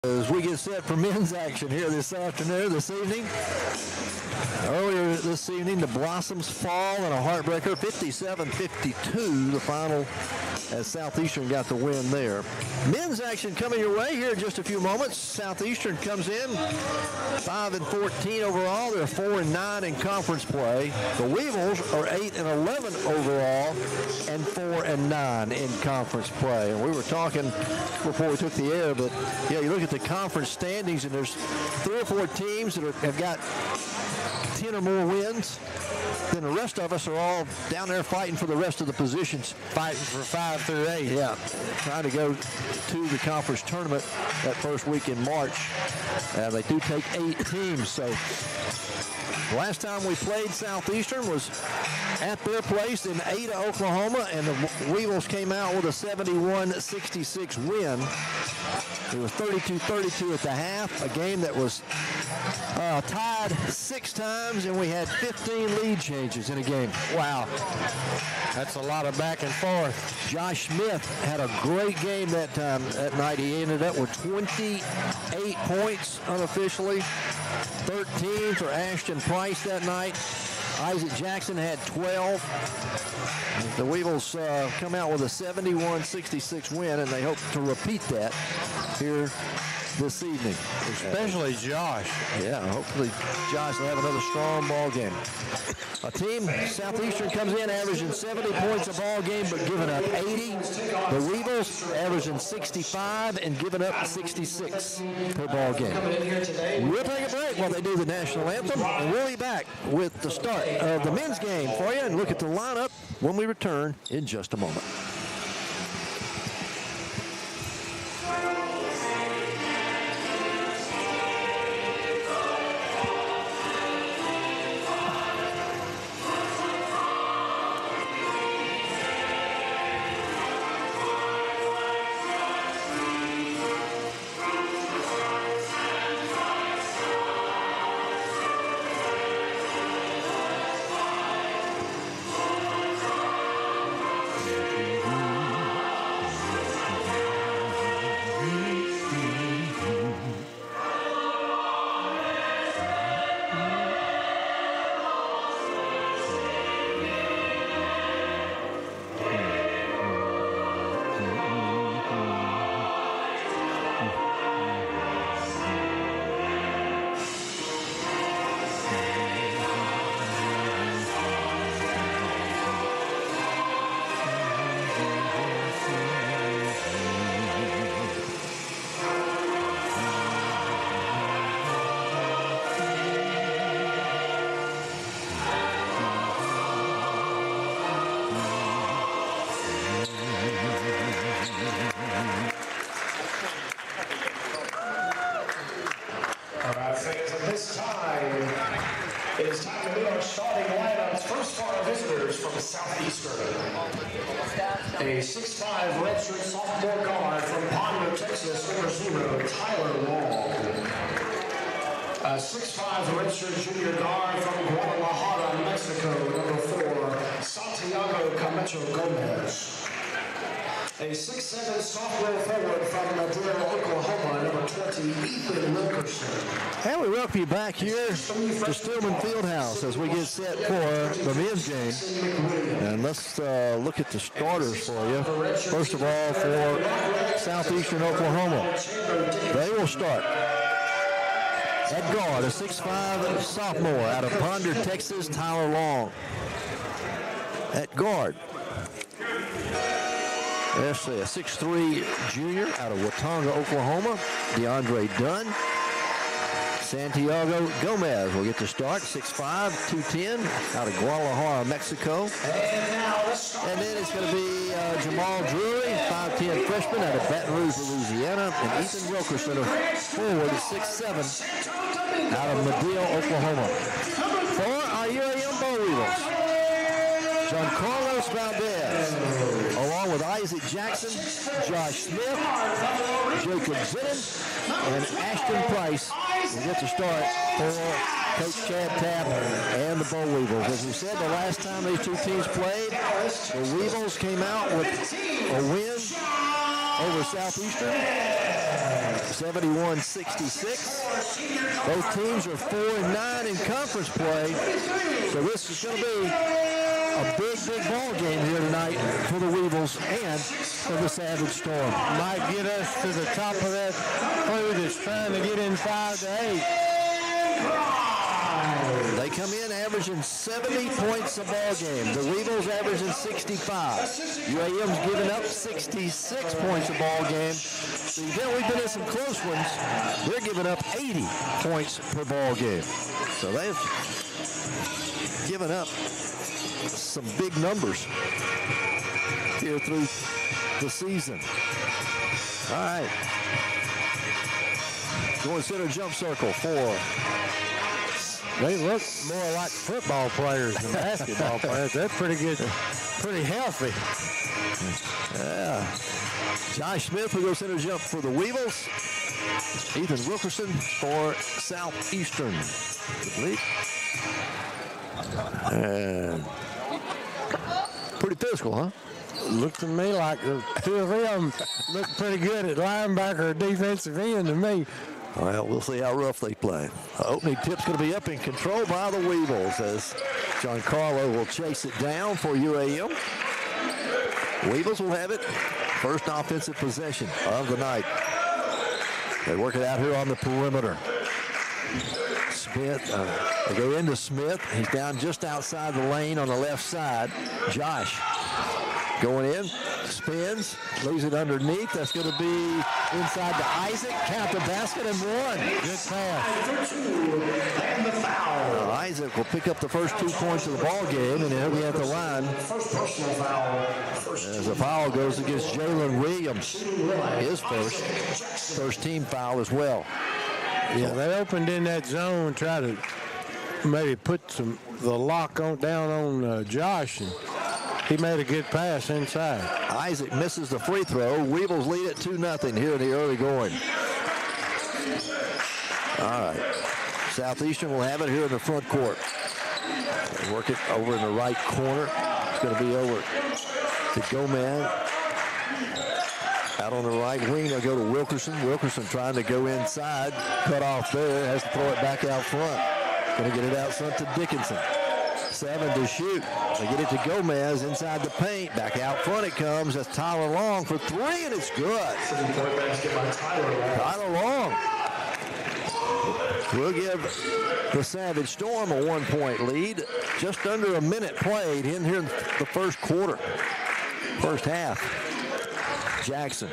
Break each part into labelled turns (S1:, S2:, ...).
S1: As we get set for men's action here this evening. Earlier this evening, the Blossoms fall in a heartbreaker, 57-52, the final, as Southeastern got the win there. Men's action coming your way here in just a few moments. Southeastern comes in 5-14 overall. They're 4-9 in conference play. The Weevils are 8-11 overall and 4-9 in conference play. And we were talking before we took the air, but yeah, you look at the conference standings, and there's 3 or 4 teams that have got 10 or more wins. Then the rest of us are all down there fighting for the rest of the positions.
S2: Fighting for 5 through 8.
S1: Yeah, trying to go to the conference tournament that first week in March. They do take 8 teams, so last time we played Southeastern was at their place in Ada, Oklahoma, and the Weevils came out with a 71-66 win. It was 32-32 at the half, a game that was tied 6 times, and we had 15 lead changes in a game.
S2: Wow. That's a lot of back and forth.
S1: Josh Smith had a great game that night. He ended up with 28 points unofficially. 13 for Ashton Price that night. Isaac Jackson had 12. The Weevils come out with a 71-66 win, and they hope to repeat that here this evening.
S2: Especially Josh.
S1: Yeah, hopefully Josh will have another strong ball game. A team, Southeastern comes in averaging 70 points a ball game, but giving up 80. The Weevils averaging 65 and giving up 66 per ball game. We'll take a break while they do the national anthem, and we'll be back with the start of the men's game for you and look at the lineup when we return in just a moment.
S3: A 6'5" redshirt sophomore guard from Ponder, Texas, number 0, Tyler Long. A 6'5" redshirt junior guard from Guadalajara, Mexico, number 4, Santiago 𝗗𝗜𝗦𝗖𝗟𝗔𝗜𝗍𝗔. A 6'7" sophomore forward from Monticello, Oklahoma, number 20, Ethan Wilkerson.
S1: And we welcome you back here to Stillman Fieldhouse as we get set for the men's game. And let's look at the starters for you. First of all, for Southeastern Oklahoma, they will start at guard, a 6'5" sophomore out of Ponder, Texas, Tyler Long. At guard, there's a 6'3" junior out of Watauga, Oklahoma, DeAndre Dunn. Santiago Gomez will get the start, 6'5", 210, out of Guadalajara, Mexico. And then it's going to be Jamal Drury, 5'10" freshman out of Baton Rouge, Louisiana, and Ethan Wilkerson, a forward, 6'7", out of Mobile, Oklahoma. For our UAM Boll Weevils, Giancarlos Valdez, along with Isaac Jackson, Josh Smith, Jacob Zinn, and Ashton Price will get the start for Coach Chad Tapp and the Boll Weevils. As we said, the last time these two teams played, the Weevils came out with a win over Southeastern, 71-66. Both teams are 4-9 in conference play, so this is going to be a big ball game here tonight for the Weevils and for the Savage Storm.
S2: Might get us to the top of that crew that's trying to get in 5 to 8.
S1: They come in averaging 70 points a ball game. The Weevils averaging 65. UAM's giving up 66 points a ball game. So we've been in some close ones. They're giving up 80 points per ball game. So they've given up some big numbers here through the season. All right. Going center jump circle for.
S2: They look more like football players than basketball players. They're pretty good, pretty healthy.
S1: Yeah. Josh Smith will go center jump for the Weevils. Ethan Wilkerson for Southeastern. And pretty physical, huh?
S2: Looked to me like the two of them look pretty good at linebacker or defensive end to me.
S1: Well, we'll see how rough they play. Opening tip's going to be up in control by the Weevils as Giancarlo will chase it down for UAM. Weevils will have it. First offensive possession of the night. They work it out here on the perimeter. Smith, they go into Smith. He's down just outside the lane on the left side. Josh going in, spins, leaves it underneath. That's going to be inside to Isaac. Count the basket and one. Good pass.
S3: And the foul.
S1: Isaac will pick up the first 2 points of the ball game, and he'll be at the line.
S3: First personal foul.
S1: As the foul goes against Jalen Williams, his first team foul as well.
S2: Yeah, they opened in that zone, try to maybe put the lock down on Josh, and he made a good pass inside.
S1: Isaac misses the free throw. Weevils lead it 2-0 here in the early going. All right. Southeastern will have it here in the front court. They work it over in the right corner. It's going to be over to 𝗗𝗜𝗦𝗖𝗟𝗔𝗜𝗠𝗘𝗥. Out on the right wing, they'll go to Wilkerson. Wilkerson trying to go inside. Cut off there. Has to throw it back out front. Going to get it out front to Dickinson. 7 to shoot. They get it to 𝗗𝗜𝗦𝗍 inside the paint. Back out front it comes. That's Tyler Long for 3, and it's good. Tyler Long will give the Savage Storm a 1-point lead. Just under a minute played in here in the first quarter. First half. Jackson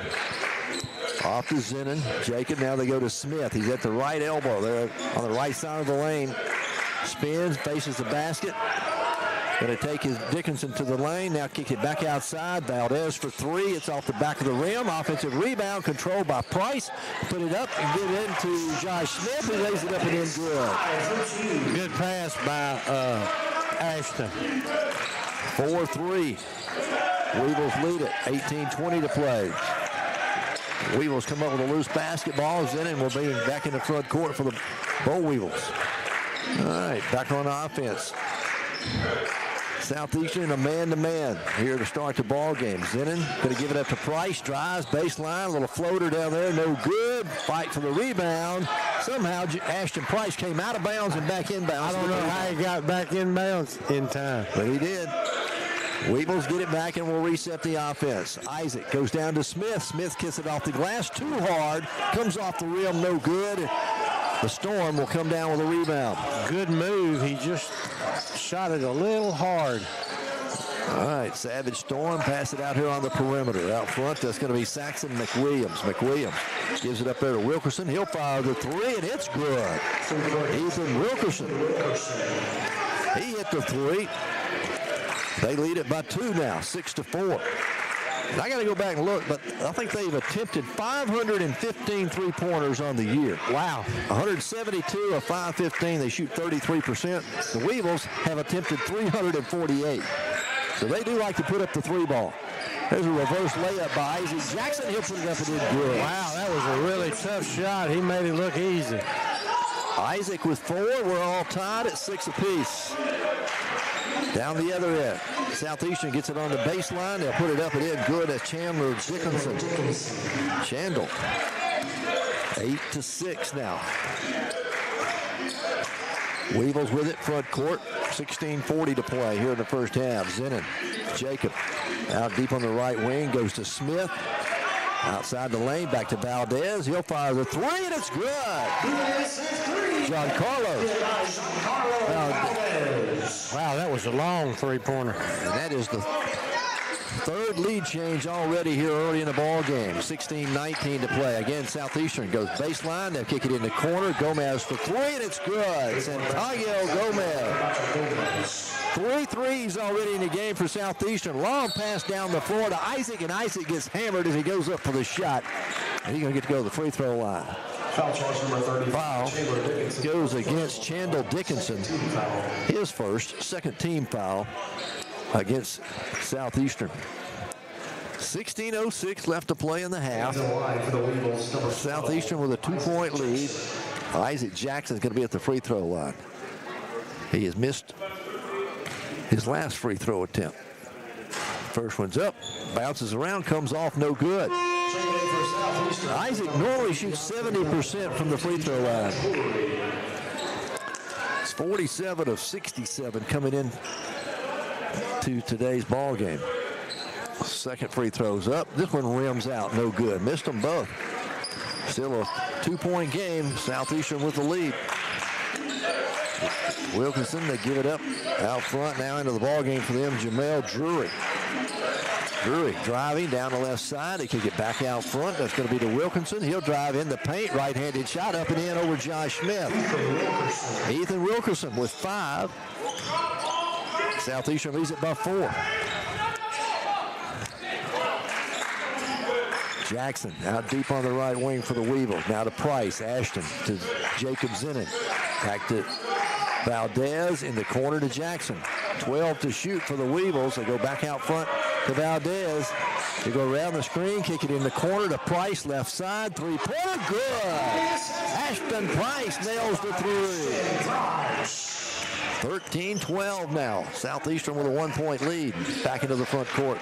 S1: off to Zinnin. Jacob, now they go to Smith. He's at the right elbow there on the right side of the lane. Spins, faces the basket. Going to take his Dickinson to the lane. Now kick it back outside. Valdez for 3. It's off the back of the rim. Offensive rebound controlled by Price. Put it up and get it into Josh Smith, who lays it up and in good.
S2: Good pass by Ashton.
S1: 4-3. Weevils lead it. 18-20 to play. Weevils come up with a loose basketball. Zinnin will be back in the front court for the Boll Weevils. All right, back on offense. Southeastern a man-to-man here to start the ball game. Zinnin going to give it up to Price. Drives, baseline, a little floater down there, no good. Fight for the rebound. Somehow Ashton Price came out of bounds and back in bounds.
S2: I don't know how he got back in bounds in time.
S1: But he did. Weevils get it back and will reset the offense. Isaac goes down to Smith. Smith kicks it off the glass too hard. Comes off the rim, no good. The Storm will come down with a rebound.
S2: Good move. He just shot it a little hard.
S1: All right, Savage Storm pass it out here on the perimeter. Out front, that's going to be Saxon McWilliams. McWilliams gives it up there to Wilkerson. He'll fire the 3, and it's good. Ethan Wilkerson. He hit the 3. They lead it by 2 now, 6-4. And I got to go back and look, but I think they've attempted 515 three-pointers on the year. Wow. 172 of 515. They shoot 33%. The Weevils have attempted 348. So they do like to put up the 3-ball. There's a reverse layup by Isaac Jackson. He'll put it up and in good.
S2: Wow, that was a really tough shot. He made it look easy.
S1: Isaac with 4. We're all tied at 6 apiece. Down the other end. Southeastern gets it on the baseline. They'll put it up and in. Good as 𝗗𝗜𝗦𝗖𝗟𝗔𝗜𝗠𝗘𝗥. 8-6 now. Weevils with it, front court. 16:40 to play here in the first half. Zinnin, Jacob, out deep on the right wing, goes to Smith. Outside the lane, back to Valdez. He'll fire the 3, and it's good. 𝗗𝗜𝗦𝗖𝗟𝗔𝗜𝗍𝗔.
S2: Wow, that was a long three-pointer.
S1: And that is the third lead change already here early in the ball game. 16:19 to play. Again, Southeastern goes baseline. They'll kick it in the corner. Gomez for 3, and it's good. Santiago Gomez. 3 threes already in the game for Southeastern. Long pass down the floor to Isaac, and Isaac gets hammered as he goes up for the shot. And he's going to get to go to the free throw line.
S3: Foul charge number 30.
S1: Foul goes against 𝗗𝗜𝗦𝗡𝗐𝗐𝗠 Dickinson. His first, second team foul against Southeastern. 16:06 left to play in the half. Southeastern with a 2-point lead. Isaac Jackson's going to be at the free throw line. He has missed his last free throw attempt. First one's up, bounces around, comes off, no good. Isaac normally shoots 70% from the free throw line. It's 47 of 67 coming in to today's ball game. Second free throw's up. This one rims out, no good. Missed them both. Still a 2-point game. Southeastern with the lead. Wilkinson, they give it up out front now into the ball game for them. 𝗗𝗓𝗓𝗄ry. Drury driving down the left side. They kick it back out front. That's going to be to Wilkinson. He'll drive in the paint. Right-handed shot up and in over Josh Smith. Ethan Wilkerson with 5. Southeastern leads it by 4. Jackson out deep on the right wing for the Weevils. Now to Price. Ashton to Jacob Zinnin. Back to Valdez in the corner to Jackson. 12 to shoot for the Weevils. They go back out front to Valdez. They go around the screen, kick it in the corner to Price, left side, 3-pointer, good. Ashton Price nails the 3. 13-12 now. Southeastern with a 1-point lead. Back into the front court.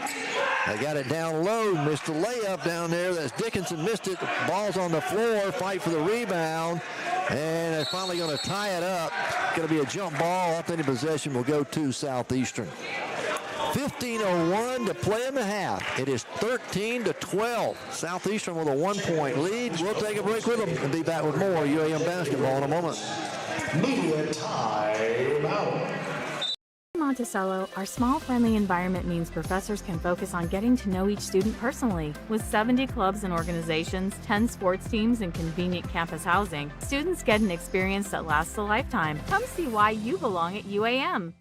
S1: They got it down low, missed the layup down there. That's Dickinson, missed it. Ball's on the floor, fight for the rebound. And they're finally going to tie it up. Going to be a jump ball. Authentic possession will go to Southeastern. 15:01 to play in the half. It is 13-12. Southeastern with a 1-point lead. We'll take a break with them and be back with more UAM basketball in a moment.
S3: Media timeout.
S4: Monticello, our small, friendly environment means professors can focus on getting to know each student personally. With 70 clubs and organizations, 10 sports teams, and convenient campus housing, students get an experience that lasts a lifetime. Come see why you belong at UAM.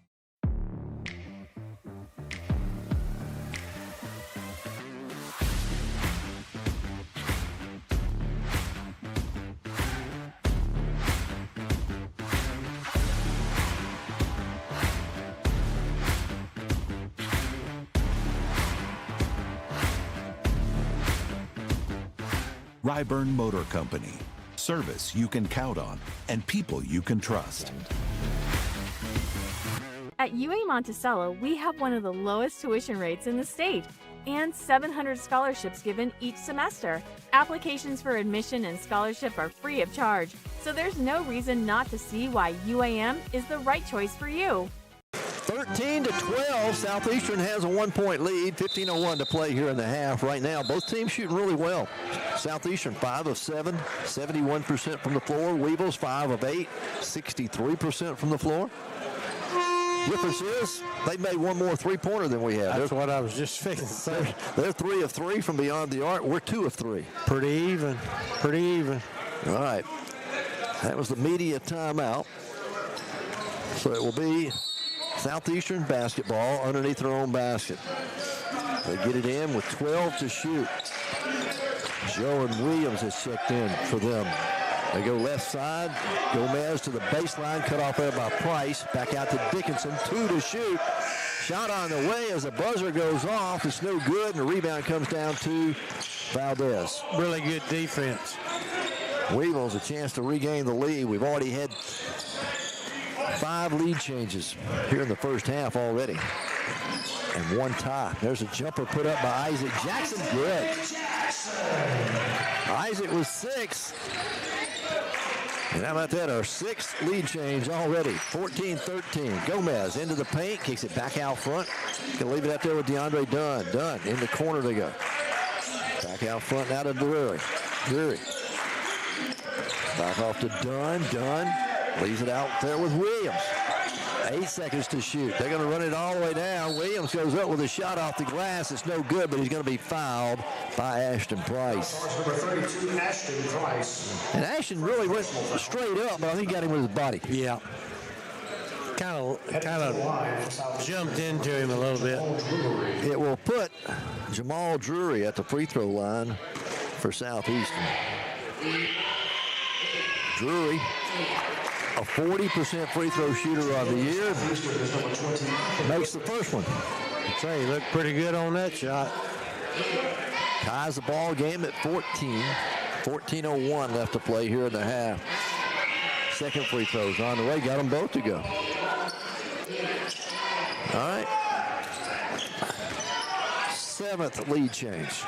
S5: Ryburn Motor Company. Service you can count on and people you can trust.
S4: At UA Monticello, we have one of the lowest tuition rates in the state and 700 scholarships given each semester. Applications for admission and scholarship are free of charge, so there's no reason not to see why UAM is the right choice for you.
S1: 13-12. Southeastern has a 1-point lead. 15:01 to play here in the half. Right now, both teams shooting really well. Southeastern 5 of 7, 71% from the floor. Weevils 5 of 8, 63% from the floor. Difference is they made one more 3-pointer than we have.
S2: That's what I was just fixing to say.
S1: They're 3 of 3 from beyond the arc. We're 2 of 3.
S2: Pretty even. Pretty even.
S1: All right. That was the media timeout. So it will be Southeastern basketball underneath their own basket. They get it in with 12 to shoot. Joe and Williams has checked in for them. They go left side. Gomez to the baseline, cut off there by Price. Back out to Dickinson, 2 to shoot. Shot on the way as the buzzer goes off. It's no good, and the rebound comes down to Valdez.
S2: Really good defense.
S1: Weevils a chance to regain the lead. We've already had 5 lead changes here in the first half already. And 1 tie. There's a jumper put up by Isaac Jackson. Good. Isaac was 6. And how about that? Our 6th lead change already. 14-13. Gomez into the paint. Kicks it back out front. Going to leave it out there with DeAndre Dunn. Dunn in the corner they go. Back out front now to Drury. Drury. Back off to Dunn. Dunn leaves it out there with Williams. 8 seconds to shoot. They're going to run it all the way down. Williams goes up with a shot off the glass. It's no good, but he's going to be fouled by Ashton Price.
S3: Number 32, Ashton Price.
S1: And Ashton really went straight up, but I think he got him with his body.
S2: Yeah. Kind of jumped into him a little bit.
S1: It will put Jamal Drury at the free throw line for Southeastern. Drury, a 40% free throw shooter of the year, makes the first one.
S2: I'd say he looked pretty good on that shot.
S1: Ties the ball game at 14. 14:01 left to play here in the half. Second free throw's on the way. Got them both to go. All right. 7th lead change.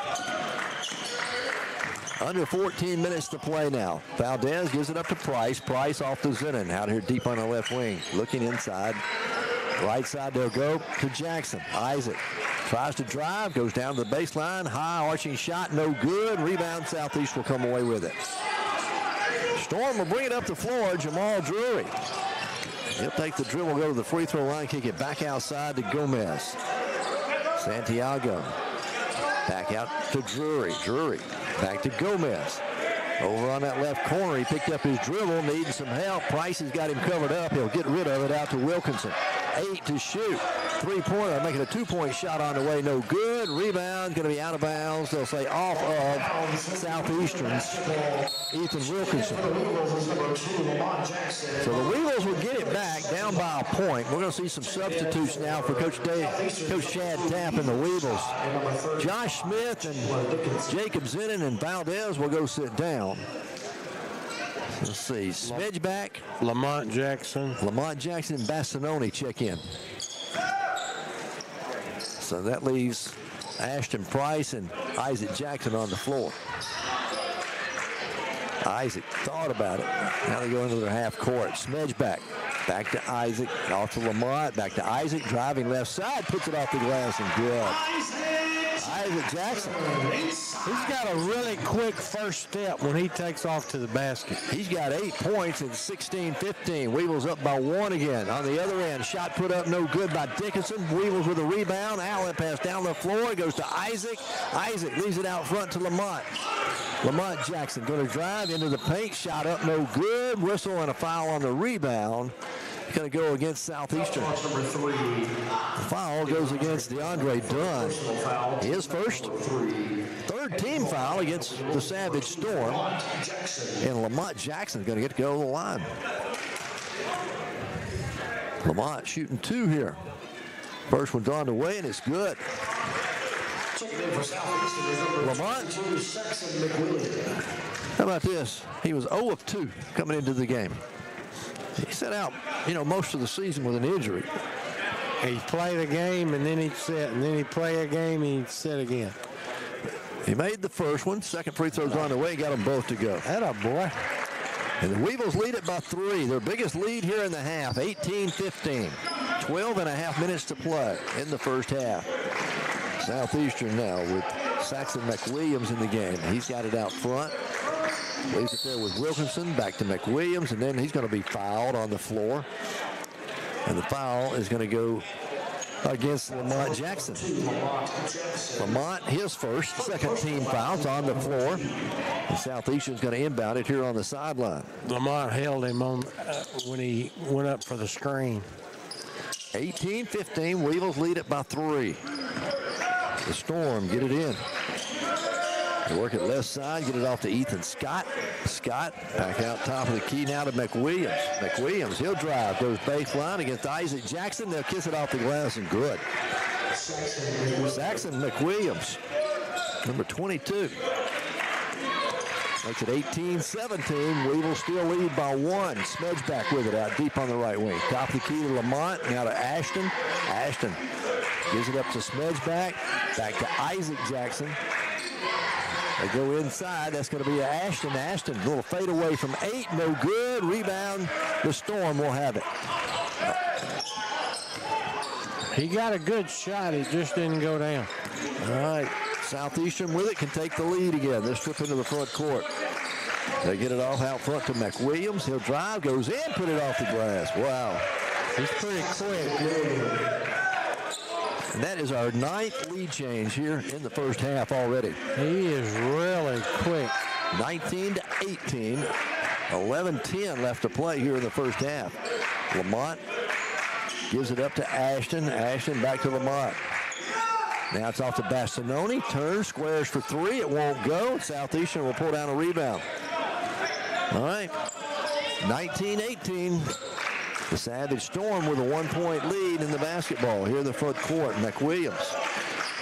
S1: Under 14 minutes to play now. Valdez gives it up to Price. Price off to Zinnin. Out here deep on the left wing. Looking inside. Right side they'll go to Jackson. Isaac tries to drive. Goes down to the baseline. High arching shot. No good. Rebound. Southeast will come away with it. Storm will bring it up the floor. Jamal Drury. He'll take the dribble, go to the free throw line, kick it back outside to Gomez. Santiago. Back out to Drury. Drury. Back to Gomez. Over on that left corner, he picked up his dribble, needing some help. Price has got him covered up. He'll get rid of it out to Wilkinson. 8 to shoot. 3-pointer, making a 2-point shot on the way. No good. Rebound, going to be out of bounds. They'll say off of Southeastern's Ethan Wilkinson. So the Weevils will get it back, down by a point. We're going to see some substitutes now for Coach Chad Tapp and the Weevils. Josh Smith and Jacob Zinnin and Valdez will go sit down. Let's see, Smedge back.
S2: Lamont Jackson
S1: and Bassanoni check in. So that leaves Ashton Price and Isaac Jackson on the floor. Isaac thought about it. Now they go into their half court. Smedge back. Back to Isaac. Off to Lamont. Back to Isaac. Driving left side. Puts it off the glass and good. Isaac Jackson.
S2: He's got a really quick first step when he takes off to the basket.
S1: He's got 8 points in 16-15. Weevils up by 1 again. On the other end, shot put up no good by Dickinson. Weevils with a rebound. Outlet pass down the floor. It goes to Isaac. Isaac leaves it out front to Lamont. Lamont Jackson going to drive into the paint. Shot up no good. Whistle and a foul on the rebound. Going to go against Southeastern. The foul goes against DeAndre Dunn. His first. 3rd team foul against the Savage Storm. And Lamont Jackson is going to get to go to the line. Lamont shooting 2 here. First one's on the way, and it's good. Lamont. How about this? He was 0 of 2 coming into the game. He sat out, most of the season with an injury.
S2: He played a game and then he'd sit, and then he'd play a game and he'd sit again.
S1: He made the first one. Second free throw's on the way. Got them both to go.
S2: Atta boy.
S1: And the Weevils lead it by 3. Their biggest lead here in the half, 18-15. 12.5 minutes to play in the first half. Southeastern now with Saxon McWilliams in the game. He's got it out front. Leaves it there with Wilkinson. Back to McWilliams, and then he's going to be fouled on the floor. And the foul is going to go against Lamont Jackson. Lamont, his first, 2nd team foul's on the floor. And Southeastern's going to inbound it here on the sideline.
S2: Lamont held him on when he went up for the screen.
S1: 18-15, Weevils lead it by 3. The Storm get it in. They work it left side, get it off to Ethan Scott. Scott back out top of the key now to McWilliams. McWilliams, he'll drive, goes baseline against Isaac Jackson. They'll kiss it off the glass and good. Saxon McWilliams, number 22. Makes it 18-17. Weevils still lead by 1. Smedgeback with it out deep on the right wing. Top of the key to Lamont. Now to Ashton. Ashton gives it up to Smedgeback. Back to Isaac Jackson. They go inside. That's going to be Ashton. Ashton, a little fade away from 8. No good. Rebound. The Storm will have it.
S2: He got a good shot. It just didn't go down.
S1: All right. Southeastern with it can take the lead again. This trip into the front court. They get it off out front to McWilliams. He'll drive, goes in, put it off the glass. Wow.
S2: He's pretty quick.
S1: And that is our 9th lead change here in the first half already.
S2: He is really quick.
S1: 19-18. 11-10 left to play here in the first half. Lamont gives it up to Ashton. Ashton back to Lamont. Now it's off to Bastinoni. Turns, squares for 3. It won't go. Southeastern will pull down a rebound. All right. 19-18. The Savage Storm with a 1-point lead in the basketball here in the front court. McWilliams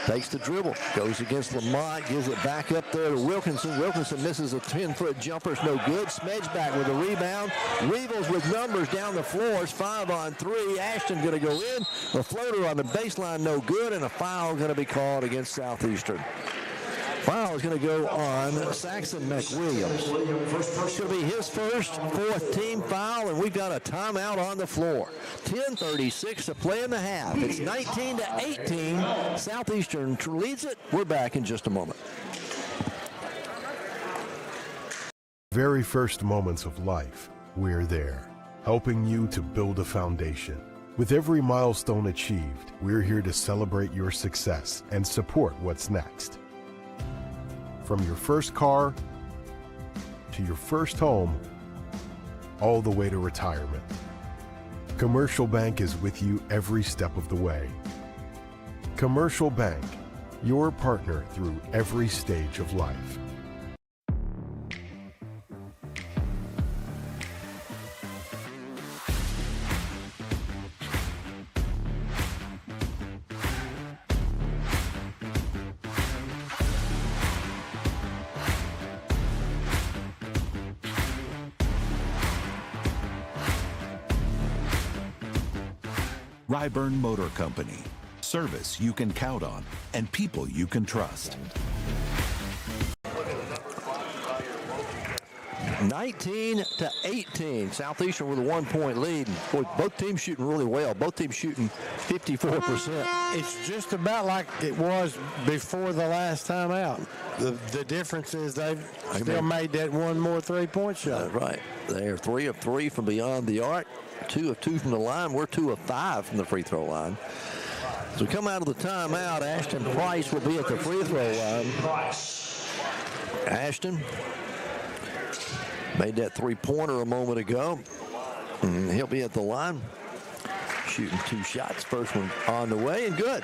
S1: takes the dribble, goes against Lamont, gives it back up there to Wilkinson. Wilkinson misses a 10-foot jumper. It's no good. Smedgeback with a rebound. Weevils with numbers down the floor. It's 5-on-3. Ashton going to go in. The floater on the baseline, no good, and a foul going to be called against Southeastern. Foul is going to go on Saxon McWilliams. It's going to be his first 4th team foul, and we've got a timeout on the floor. 10:36 to play in the half. It's 19-18. Southeastern leads it. We're back in just a moment.
S6: Very first moments of life, we're there, helping you to build a foundation. With every milestone achieved, we're here to celebrate your success and support what's next. From your first car to your first home, all the way to retirement. Commercial Bank is with you every step of the way. Commercial Bank, your partner through every stage of life.
S5: 𝗗𝗚𝗦𝗡 Motor Company. Service you can count on and people you can trust.
S1: 19-18. Southeastern with a 1-point lead. Boy, both teams shooting really well. Both teams shooting 54%.
S2: It's just about like it was before the last time out. The difference is they've still made that one more 3-point shot.
S1: Right. They are 3 of 3 from beyond the arc. 2 of 2 from the line. We're 2 of 5 from the free throw line. As we come out of the timeout, Ashton Price will be at the free throw line. Ashton made that 3-pointer a moment ago. And he'll be at the line. Shooting 2 shots. First one on the way and good.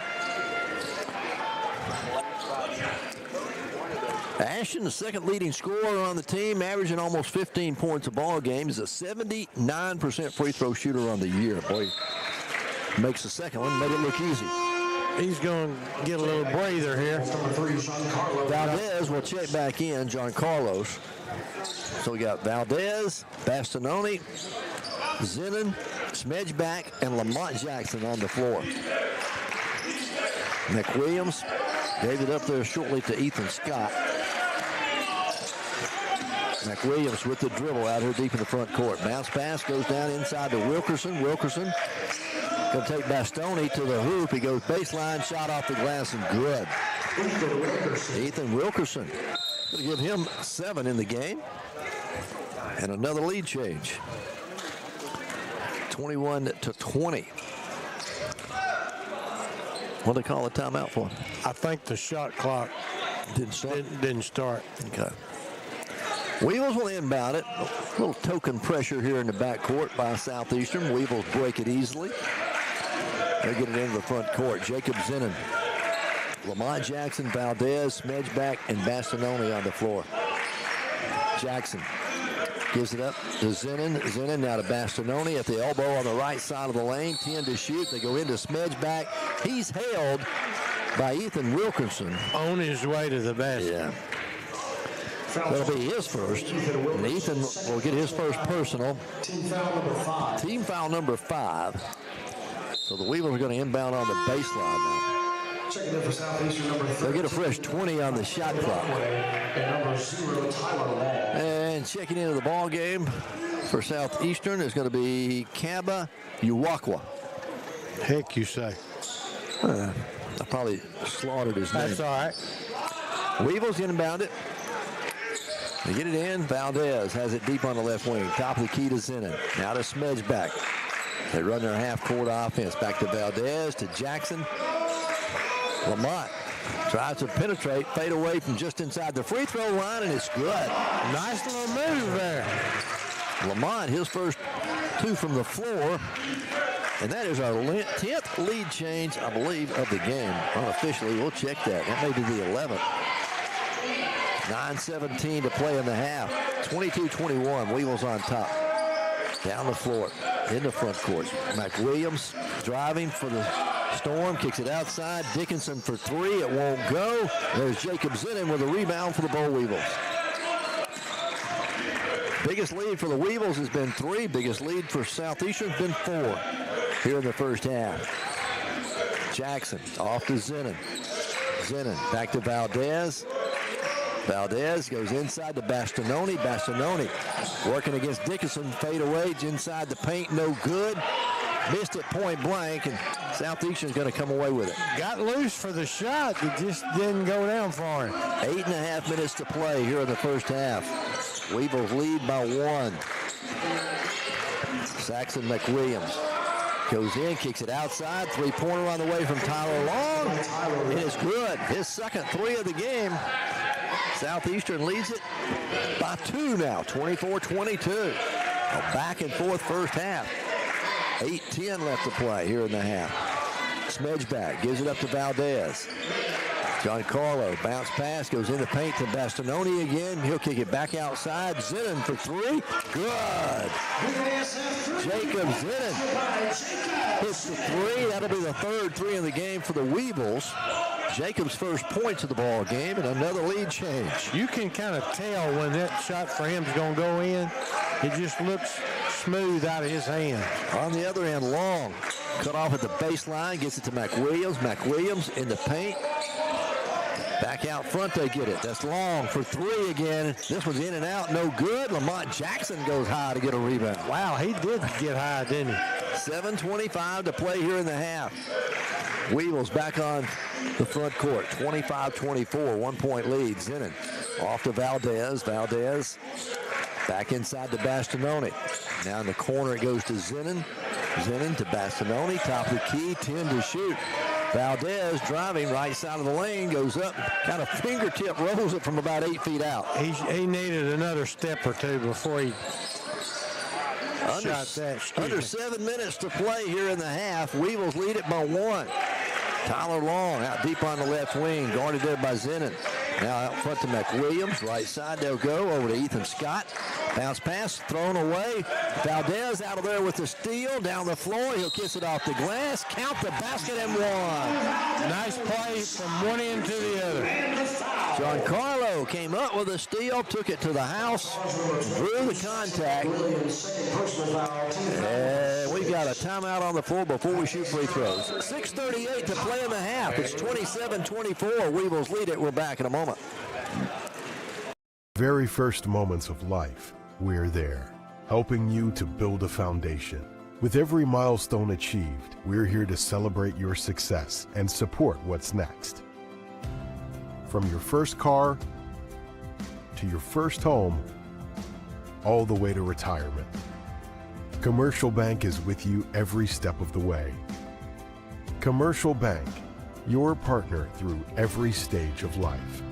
S1: Ashton, the second leading scorer on the team, averaging almost 15 points a ball game. Is a 79% free throw shooter on the year. Boy, makes the second one, made it look easy.
S2: He's going to get a little breather here.
S1: Valdez will check back in, John Carlos. So we got Valdez, Bastinoni, Zenon, Smedgeback, and Lamont Jackson on the floor. McWilliams gave it up there shortly to Ethan Scott. McWilliams with the dribble out here deep in the front court. Bounce pass goes down inside to Wilkerson. Wilkerson going to take Bastoni to the hoop. He goes baseline, shot off the glass, and good. Ethan Wilkerson going to give him 7 in the game. And another lead change. 21-20. What do they call a timeout for?
S2: I think the shot clock didn't start.
S1: Okay. Weevils will inbound it. A little token pressure here in the backcourt by Southeastern. Weevils break it easily. They get it into the front court. Jacob Zenon, Lamont Jackson, Valdez, Smedgeback, and Bastinoni on the floor. Jackson gives it up to Zenon. Zenon now to Bastinoni at the elbow on the right side of the lane. 10 to shoot. They go into Smedgeback. He's held by Ethan Wilkinson.
S2: On his way to the basket.
S1: Yeah. That'll be his first. And Ethan will get his first personal.
S3: Team foul number 5.
S1: Team foul number 5. So the Weevils are going to inbound on the baseline now.
S3: Checking in for Southeastern number 3.
S1: They'll get a fresh 20 on the shot clock.
S3: And number 0, 𝗗𝗜𝗦𝗖𝗟𝗔𝗜𝗠𝗘𝗥.
S1: And checking into the ball game for Southeastern is going to be 𝗗𝗜𝗦𝗖𝗟𝗔𝗜𝗠𝗘𝗥.
S2: Heck, you say.
S1: I probably slaughtered his name.
S2: That's all right.
S1: Weevils inbound it. They get it in. Valdez has it deep on the left wing. Top of the key to Zennon. Now to Smedgeback. They run their half-court offense. Back to Valdez, to Jackson. Lamont tries to penetrate, fade away from just inside the free throw line, and it's good.
S2: Nice little move there.
S1: Lamont, his first 2 from the floor. And that is our 10th lead change, I believe, of the game. Unofficially, we'll check that. That may be the 11th. 9:17 to play in the half. 22-21, Weevils on top. Down the floor, in the front court. McWilliams driving for the Storm, kicks it outside. Dickinson for 3, it won't go. There's Jacob Zennon with a rebound for the Boll Weevils. Biggest lead for the Weevils has been 3. Biggest lead for Southeastern has been 4 here in the first half. Jackson off to Zennon. Zennon back to Valdez. Valdez goes inside to Bastinoni. Bastinoni working against Dickinson. Fade away inside the paint. No good. Missed it point blank, and Southeastern's going to come away with it.
S2: Got loose for the shot. It just didn't go down for him.
S1: 8.5 minutes to play here in the first half. Weevils lead by 1. Saxon McWilliams goes in, kicks it outside. 3-pointer on the way from Tyler Long. It is good. His second 3 of the game. Southeastern leads it by 2 now, 24-22. A back and forth first half. 8:10 left to play here in the half. Smedgeback gives it up to Valdez. Giancarlo, bounce pass, goes in the paint to Bastinoni again. He'll kick it back outside. Zennon for 3. Good. Jacob Zennon hits the 3. That'll be the third 3 in the game for the Weevils. Jacob's first points of the ball game, and another lead change.
S2: You can kind of tell when that shot for him is going to go in. It just looks smooth out of his hand.
S1: On the other end, Long cut off at the baseline, gets it to McWilliams. McWilliams in the paint. Back out front, they get it. That's Long for 3 again. This one's in and out, no good. Lamont Jackson goes high to get a rebound.
S2: Wow, he did get high, didn't he?
S1: 7:25 to play here in the half. Weevils back on the front court, 25-24, 1-point lead. Zennon off to Valdez. Valdez back inside to Bastinoni. Now in the corner it goes to Zennon. Zennon to Bastinoni, top of the key, 10 to shoot. Valdez driving right side of the lane, goes up, kind of fingertip rolls it from about 8 feet out.
S2: He needed another step or 2 before he shot that.
S1: Under 7 minutes to play here in the half. Weevils lead it by 1. Tyler Long out deep on the left wing, guarded there by Zennon. Now out front to McWilliams, right side they'll go over to Ethan Scott. Bounce pass thrown away. Valdez out of there with the steal, down the floor. He'll kiss it off the glass, count the basket and 1.
S2: Nice play from one end to the other.
S1: Giancarlo came up with a steal, took it to the house, drew the contact. And we've got a timeout on the floor before we shoot free throws. 6:38 to play in the half. It's 27-24. Weevils lead it. We're back in a moment.
S6: Very first moments of life, we're there, helping you to build a foundation. With every milestone achieved, we're here to celebrate your success and support what's next. From your first car to your first home, all the way to retirement. Commercial Bank is with you every step of the way. Commercial Bank, your partner through every stage of life.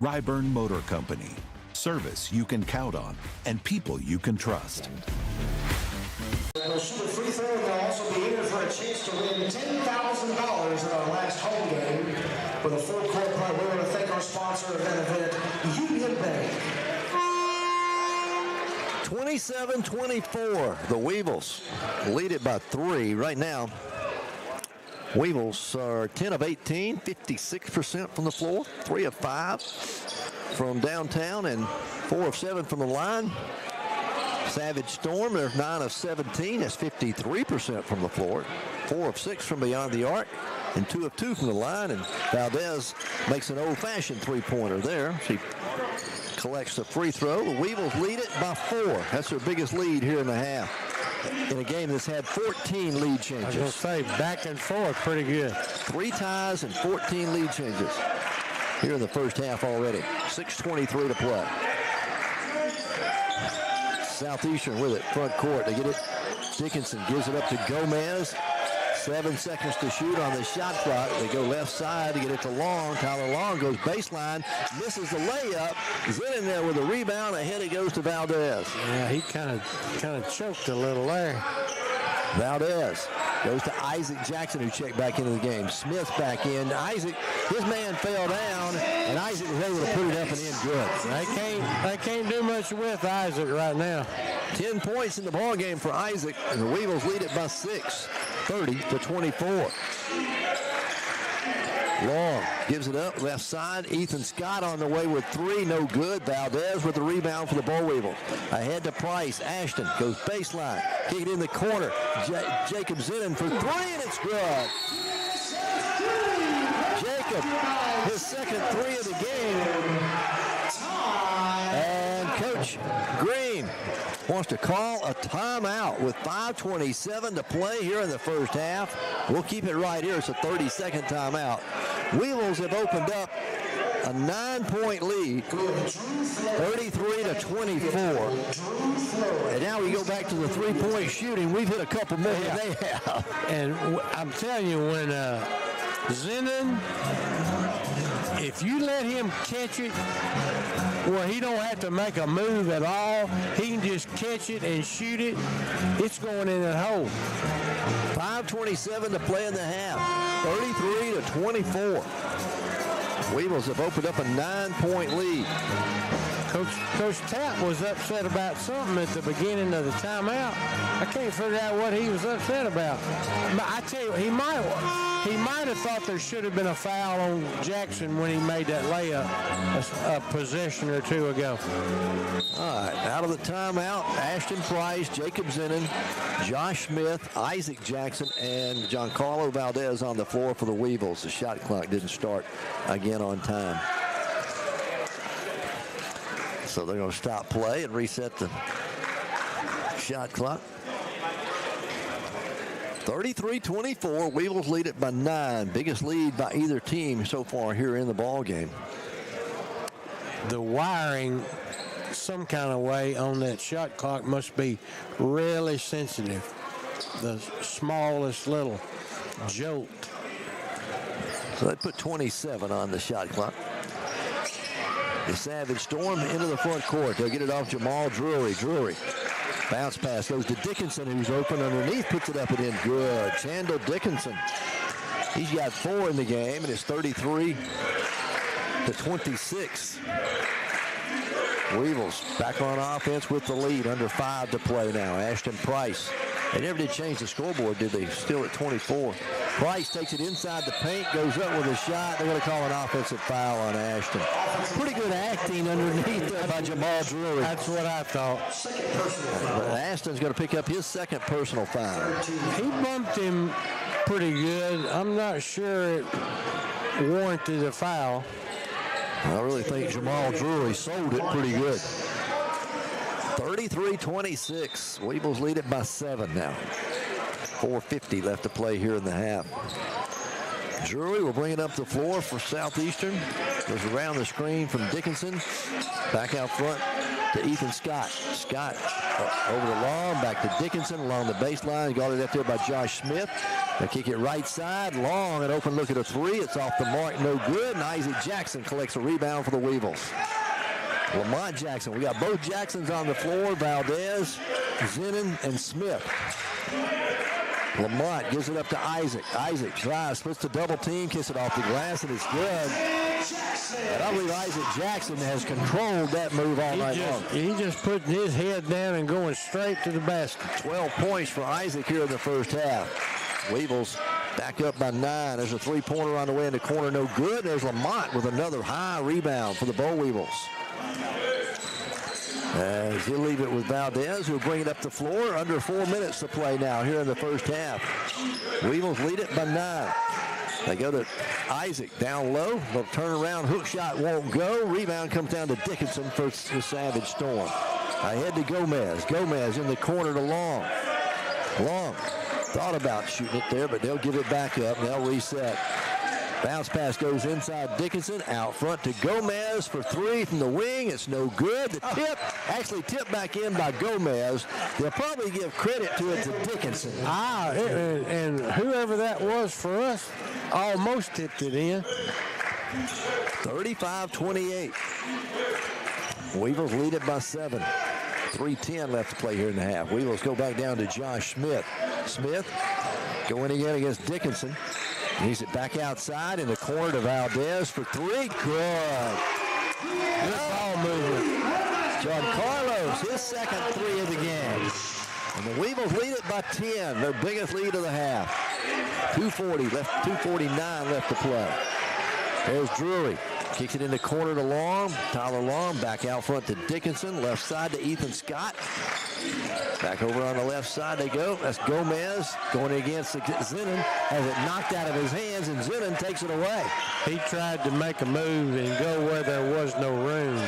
S5: 𝗗𝗜𝗦𝗖𝗟𝗔𝗜𝗠𝗘𝗥 Motor Company. Service you can count on and people you can trust.
S3: They'll shoot a free throw, and they'll also be entered for a chance to win $10,000 at our last home game with a full court party. We want to thank our sponsor of that event, Union Bank.
S1: 27-24. The Weevils lead it by 3 right now. Weevils are 10 of 18, 56% from the floor, 3 of 5 from downtown, and 4 of 7 from the line. Savage Storm, they're 9 of 17. That's 53% from the floor. 4 of 6 from beyond the arc, and 2 of 2 from the line. And Valdez makes an old-fashioned three-pointer there. She collects the free throw. The Weevils lead it by 4. That's their biggest lead here in the half, in a game that's had 14 lead changes.
S2: I was going to say, back and forth, pretty good.
S1: 3 ties and 14 lead changes here in the first half already. 6:23 to play. Southeastern with it, front court. They get it. Dickinson gives it up to Gomez. 7 seconds to shoot on the shot clock. They go left side to get it to Long. Tyler Long goes baseline, misses the layup. Is in there with a rebound. Ahead it goes to Valdez.
S2: Yeah, he kind of choked a little there.
S1: Valdez goes to Isaac Jackson, who checked back into the game. Smith back in. Isaac, his man fell down, and Isaac was able to put it up and in good.
S2: They can't do much with Isaac right now.
S1: 10 points in the ball game for Isaac, and the Weevils lead it by 6, 30-24. Long gives it up, left side. Ethan Scott on the way with 3, no good. Valdez with the rebound for the Boll Weevils. Ahead to Price. Ashton goes baseline. Kick it in the corner. Jacob Zinnin for 3, and it's good. Jacob, his second 3 of the game. And Coach Green wants to call a timeout with 5:27 to play here in the first half. We'll keep it right here. It's a 30-second timeout. Weevils have opened up a 9-point lead, 33-24. And now we go back to the 3-point shooting. We've hit a couple more than they have.
S2: And I'm telling you, when Zinnin, if you let him catch it where he don't have to make a move at all, he can just catch it and shoot it, it's going in that hole.
S1: 5:27 to play in the half, 33-24. Weevils have opened up a 9-point lead.
S2: Coach Tapp was upset about something at the beginning of the timeout. I can't figure out what he was upset about. But I tell you, he might have thought there should have been a foul on Jackson when he made that layup a possession or 2 ago.
S1: All right, out of the timeout, Ashton Price, Jacob Zinnin, Josh Smith, Isaac Jackson, and Giancarlo Valdez on the floor for the Weevils. The shot clock didn't start again on time. So they're going to stop play and reset the shot clock. 33-24. Weevils lead it by 9. Biggest lead by either team so far here in the ball game.
S2: The wiring, some kind of way on that shot clock must be really sensitive. The smallest little jolt.
S1: So they put 27 on the shot clock. The Savage Storm into the front court. They'll get it off Jamal Drury. Drury. Bounce pass goes to Dickinson, who's open underneath, puts it up and in good. Chandler Dickinson. He's got 4 in the game, and it's 33-26. Weevils back on offense with the lead, under 5 to play now. Ashton Price. They never did change the scoreboard, did they? Still at 24. Price takes it inside the paint, goes up with a shot. They're going to call an offensive foul on Ashton. Pretty good acting underneath there by Jamal Drury.
S2: That's what I thought.
S1: But Ashton's going to pick up his second personal foul.
S2: He bumped him pretty good. I'm not sure it warranted a foul.
S1: I really think Jamal Drury sold it pretty good. 33-26. Weevils lead it by 7 now. 4:50 left to play here in the half. Drury will bring it up the floor for Southeastern. Goes around the screen from Dickinson. Back out front to Ethan Scott. Scott over the Long, back to Dickinson along the baseline. Got it up there by Josh Smith. They kick it right side. Long, an open look at a 3. It's off the mark, no good. And Isaac Jackson collects a rebound for the Weevils. Lamont Jackson. We got both Jacksons on the floor. Valdez, Zinnin, and Smith. Lamont gives it up to Isaac. Isaac drives, splits the double team, kicks it off the glass, and it's good. And I believe Isaac Jackson has controlled that move all night long.
S2: He just putting his head down and going straight to the basket.
S1: 12 points for Isaac here in the first half. Weevils back up by 9. There's a three-pointer on the way in the corner, no good. There's Lamont with another high rebound for the Boll Weevils. As he'll leave it with Valdez, who'll bring it up the floor. Under 4 minutes to play now here in the first half. Weevils lead it by 9. They go to Isaac down low. They'll turn around. Hook shot won't go. Rebound comes down to Dickinson for the Savage Storm. Ahead to Gomez. Gomez in the corner to Long. Long thought about shooting it there, but they'll give it back up. They'll reset. Bounce pass goes inside Dickinson. Out front to Gomez for 3 from the wing. It's no good. The tip actually tipped back in by Gomez. They'll probably give credit to it to Dickinson.
S2: And whoever that was for us almost tipped it in.
S1: 35-28. Weevils lead it by 7. 3:10 left to play here in the half. Weevils go back down to Josh Smith. Smith going again against Dickinson. He's it back outside in the corner to Valdez for 3. Good. Good ball movement. Giancarlo's his second 3 of the game. And the Weevils lead it by 10, their biggest lead of the half. 2:49 left to play. There's Drury. Kicks it in the corner to Long. Tyler Long back out front to Dickinson. Left side to Ethan Scott. Back over on the left side they go. That's Gomez going against Zinnan. Has it knocked out of his hands, and Zinnan takes it away.
S2: He tried to make a move and go where there was no room.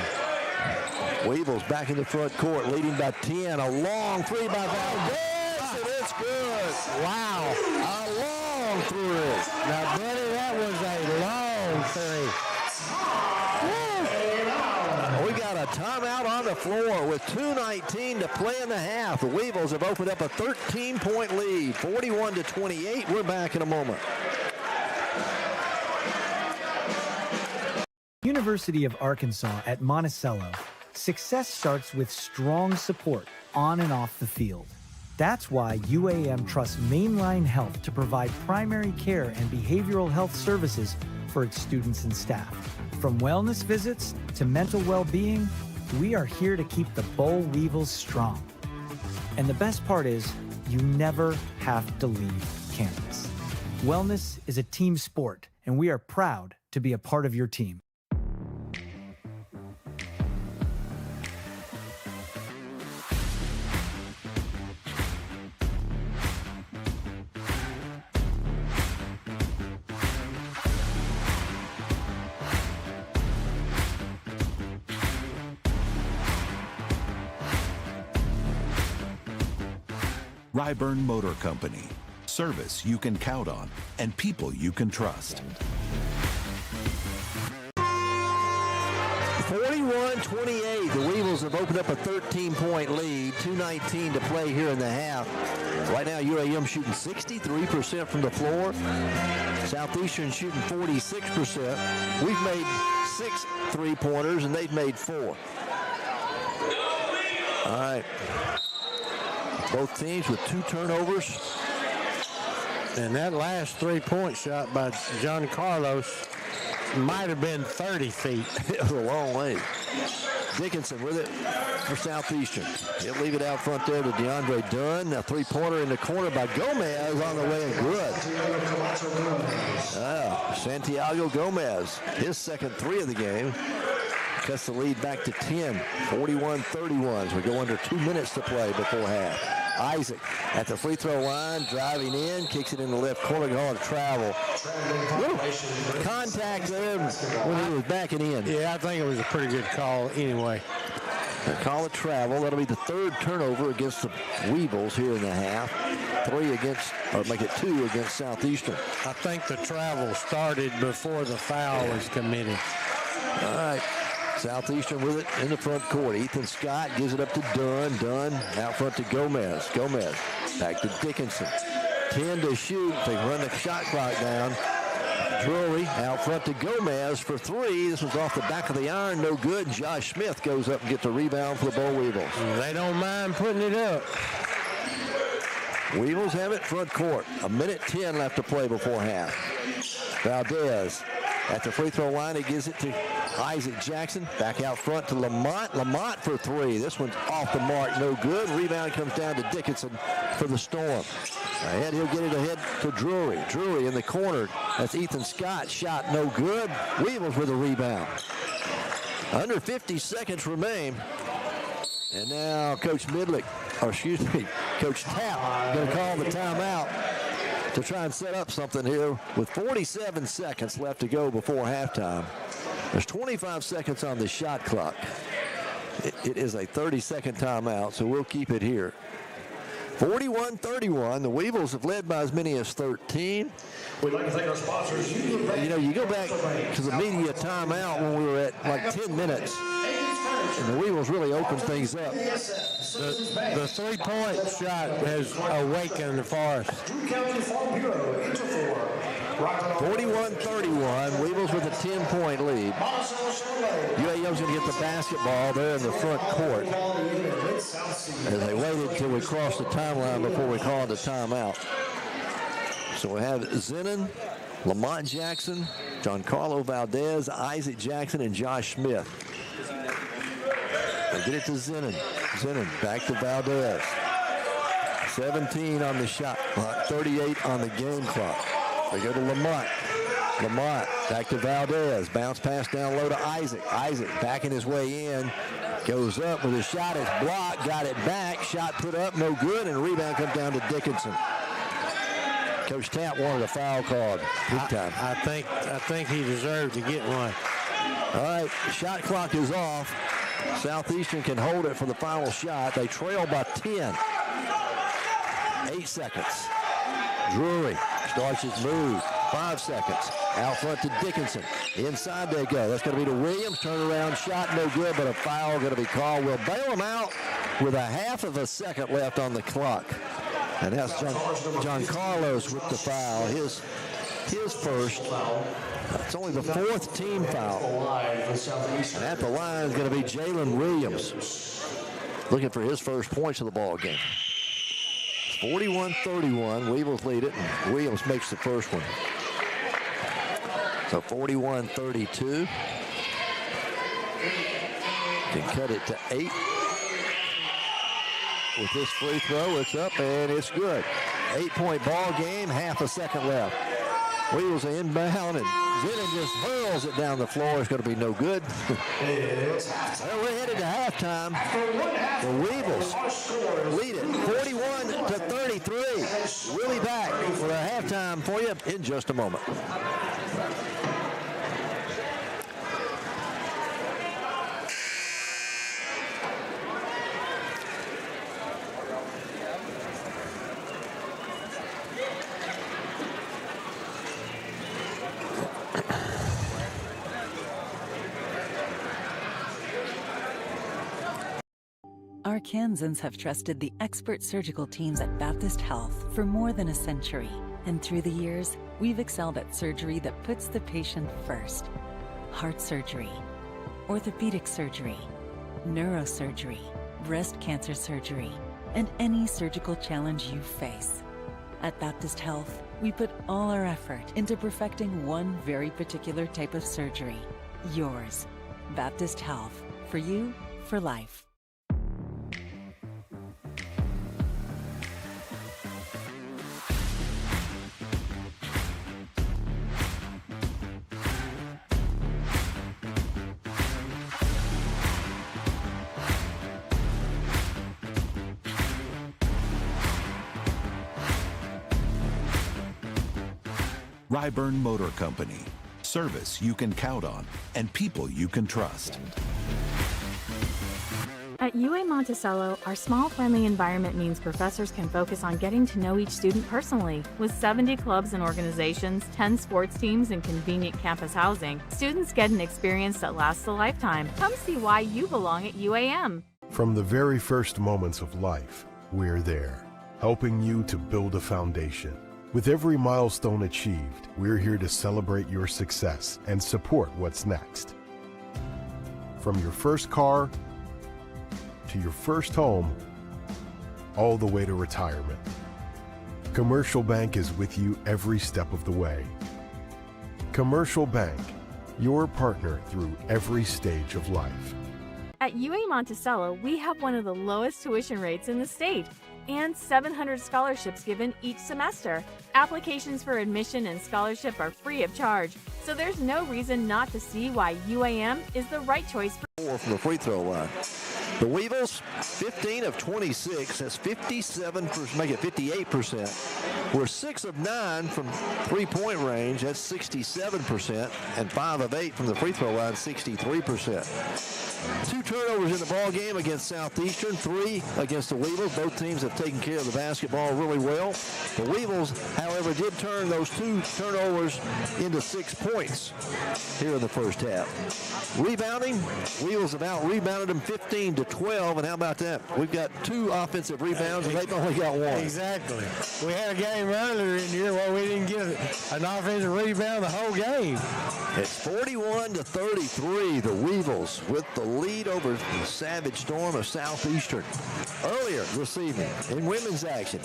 S1: Weevils back in the front court, leading by 10. A long 3 by Valdez, and it's good.
S2: Wow.
S1: A long 3.
S2: Now, buddy, that was a long 3.
S1: We got a timeout on the floor with 2:19 to play in the half. The Weevils have opened up a 13-point lead, 41-28. We're back in a moment.
S7: University of Arkansas at Monticello. Success starts with strong support on and off the field. That's why UAM trusts Mainline Health to provide primary care and behavioral health services for its students and staff. From wellness visits to mental well-being, we are here to keep the Boll Weevils strong. And the best part is, you never have to leave campus. Wellness is a team sport, and we are proud to be a part of your team.
S5: Ryburn Motor Company. Service you can count on and people you can trust.
S1: 41-28. The Weevils have opened up a 13-point lead. 2:19 to play here in the half. Right now, UAM shooting 63% from the floor. Southeastern shooting 46%. We've made 6 3-pointers, and they've made 4. All right. Both teams with 2 turnovers.
S2: And that last 3-point shot by Giancarlo might have been 30 feet.
S1: It was a long way. Dickinson with it for Southeastern. He'll leave it out front there to DeAndre Dunn. A 3-pointer in the corner by Gomez on the way and good. Santiago Gomez, his second 3 of the game. Cuts the lead back to 10, 41-31 as we go under 2 minutes to play before half. Isaac at the free throw line, driving in, kicks it in the left corner, going to travel. Contact there when he was backing in.
S2: Yeah, I think it was a pretty good call anyway.
S1: They call it travel. That'll be the 3rd turnover against the Weevils here in the half. 3 against, or make it 2 against Southeastern.
S2: I think the travel started before the foul was committed.
S1: All right. Southeastern with it in the front court. Ethan Scott gives it up to Dunn. Dunn out front to Gomez. Gomez back to Dickinson. 10 to shoot. They run the shot clock down. Drury out front to Gomez for 3. This was off the back of the iron. No good. Josh Smith goes up and gets a rebound for the Boll Weevils.
S2: They don't mind putting it up.
S1: Weevils have it front court. 1:10 left to play before half. Valdez at the free throw line. He gives it to Isaac Jackson. Back out front to Lamont. Lamont for three. This one's off the mark. No good. Rebound comes down to Dickinson for the Storm. Ahead, he'll get it ahead to Drury. Drury in the corner. That's Ethan Scott. Shot no good. Weevils with a rebound. Under 50 seconds remain. And now Coach Coach Tapp going to call the timeout to try and set up something here with 47 seconds left to go before halftime. There's 25 seconds on the shot clock. It is a 30-second timeout, so we'll keep it here. 41-31. The Weevils have led by as many as 13.
S3: We'd like to thank our sponsors.
S1: You know, you go back to the media timeout when we were at like 10 minutes, and the Weevils really opened things up.
S2: The three-point shot has awakened the Forest.
S1: 41-31. Weevils with a 10-point lead. UAM's going to get the basketball there in the front court as they waited until we crossed the timeline before we called the timeout. So we have Zenon, Lamont Jackson, Giancarlo Valdez, Isaac Jackson, and Josh Smith. They get it to Zenon. Zenon back to Valdez. 17 on the shot clock, 38 on the game clock. They go to Lamont. Lamont back to Valdez. Bounce pass down low to Isaac. Isaac backing his way in. Goes up with a shot. It's blocked. Got it back. Shot put up. No good. And rebound comes down to Dickinson. Coach Tapp wanted a foul called. Big time.
S2: I think he deserved to get one.
S1: All right. Shot clock is off. Southeastern can hold it for the final shot. They trail by 10. 8 seconds. Drury starts his move. 5 seconds. Out front to Dickinson. Inside they go. That's going to be to Williams. Turnaround shot, no good, but a foul going to be called. We'll bail him out with a half of a second left on the clock. And that's John Carlos with the foul. His first. It's only the fourth team foul. And at the line is going to be Jalen Williams, looking for his first points of the ball game. 41-31. Weevils lead it, and Williams makes the first one. So 41-32. Can cut it to 8. With this free throw, it's up and it's good. 8-point ball game, half a second left. Weevils are inbound, and Zenon just hurls it down the floor. It's going to be no good. Well, we're headed to halftime. The Weevils lead it 41-33. We'll be back with our halftime for you in just a moment.
S8: Arkansans have trusted the expert surgical teams at Baptist Health for more than a century. And through the years, we've excelled at surgery that puts the patient first. Heart surgery, orthopedic surgery, neurosurgery, breast cancer surgery, and any surgical challenge you face. At Baptist Health, we put all our effort into perfecting one very particular type of surgery. Yours. Baptist Health. For you, for life.
S5: 𝗗𝗚𝗦𝗖𝗟𝗔𝗜𝗠𝗘𝗥 Motor Company. Service you can count on and people you can trust.
S4: At UAM Monticello, our small, friendly environment means professors can focus on getting to know each student personally. With 70 clubs and organizations, 10 sports teams, and convenient campus housing, students get an experience that lasts a lifetime. Come see why you belong at UAM.
S6: From the very first moments of life, we're there, helping you to build a foundation. With every milestone achieved, we're here to celebrate your success and support what's next. From your first car to your first home, all the way to retirement. Commercial Bank is with you every step of the way. Commercial Bank, your partner through every stage of life.
S4: At UAM Monticello, we have one of the lowest tuition rates in the state and 700 scholarships given each semester. Applications for admission and scholarship are free of charge, so there's no reason not to see why UAM is the right choice for
S1: from the free throw line. The Weevils, 15 of 26, that's 57%, make it 58%. We're 6 of 9 from three-point range, that's 67%, and 5 of 8 from the free throw line, 63%. 2 turnovers in the ball game against Southeastern, 3 against the Weevils. Both teams have taken care of the basketball really well. The Weevils, however, did turn those 2 turnovers into 6 points here in the first half. Rebounding, Weevils have out-rebounded them 15-12, and how about that? We've got 2 offensive rebounds, and they've only got 1.
S2: Exactly. We had a game earlier in here where we didn't get an offensive rebound the whole game.
S1: It's 41-33, the Weevils with the lead over the Savage Storm of Southeastern. Earlier this evening in women's action,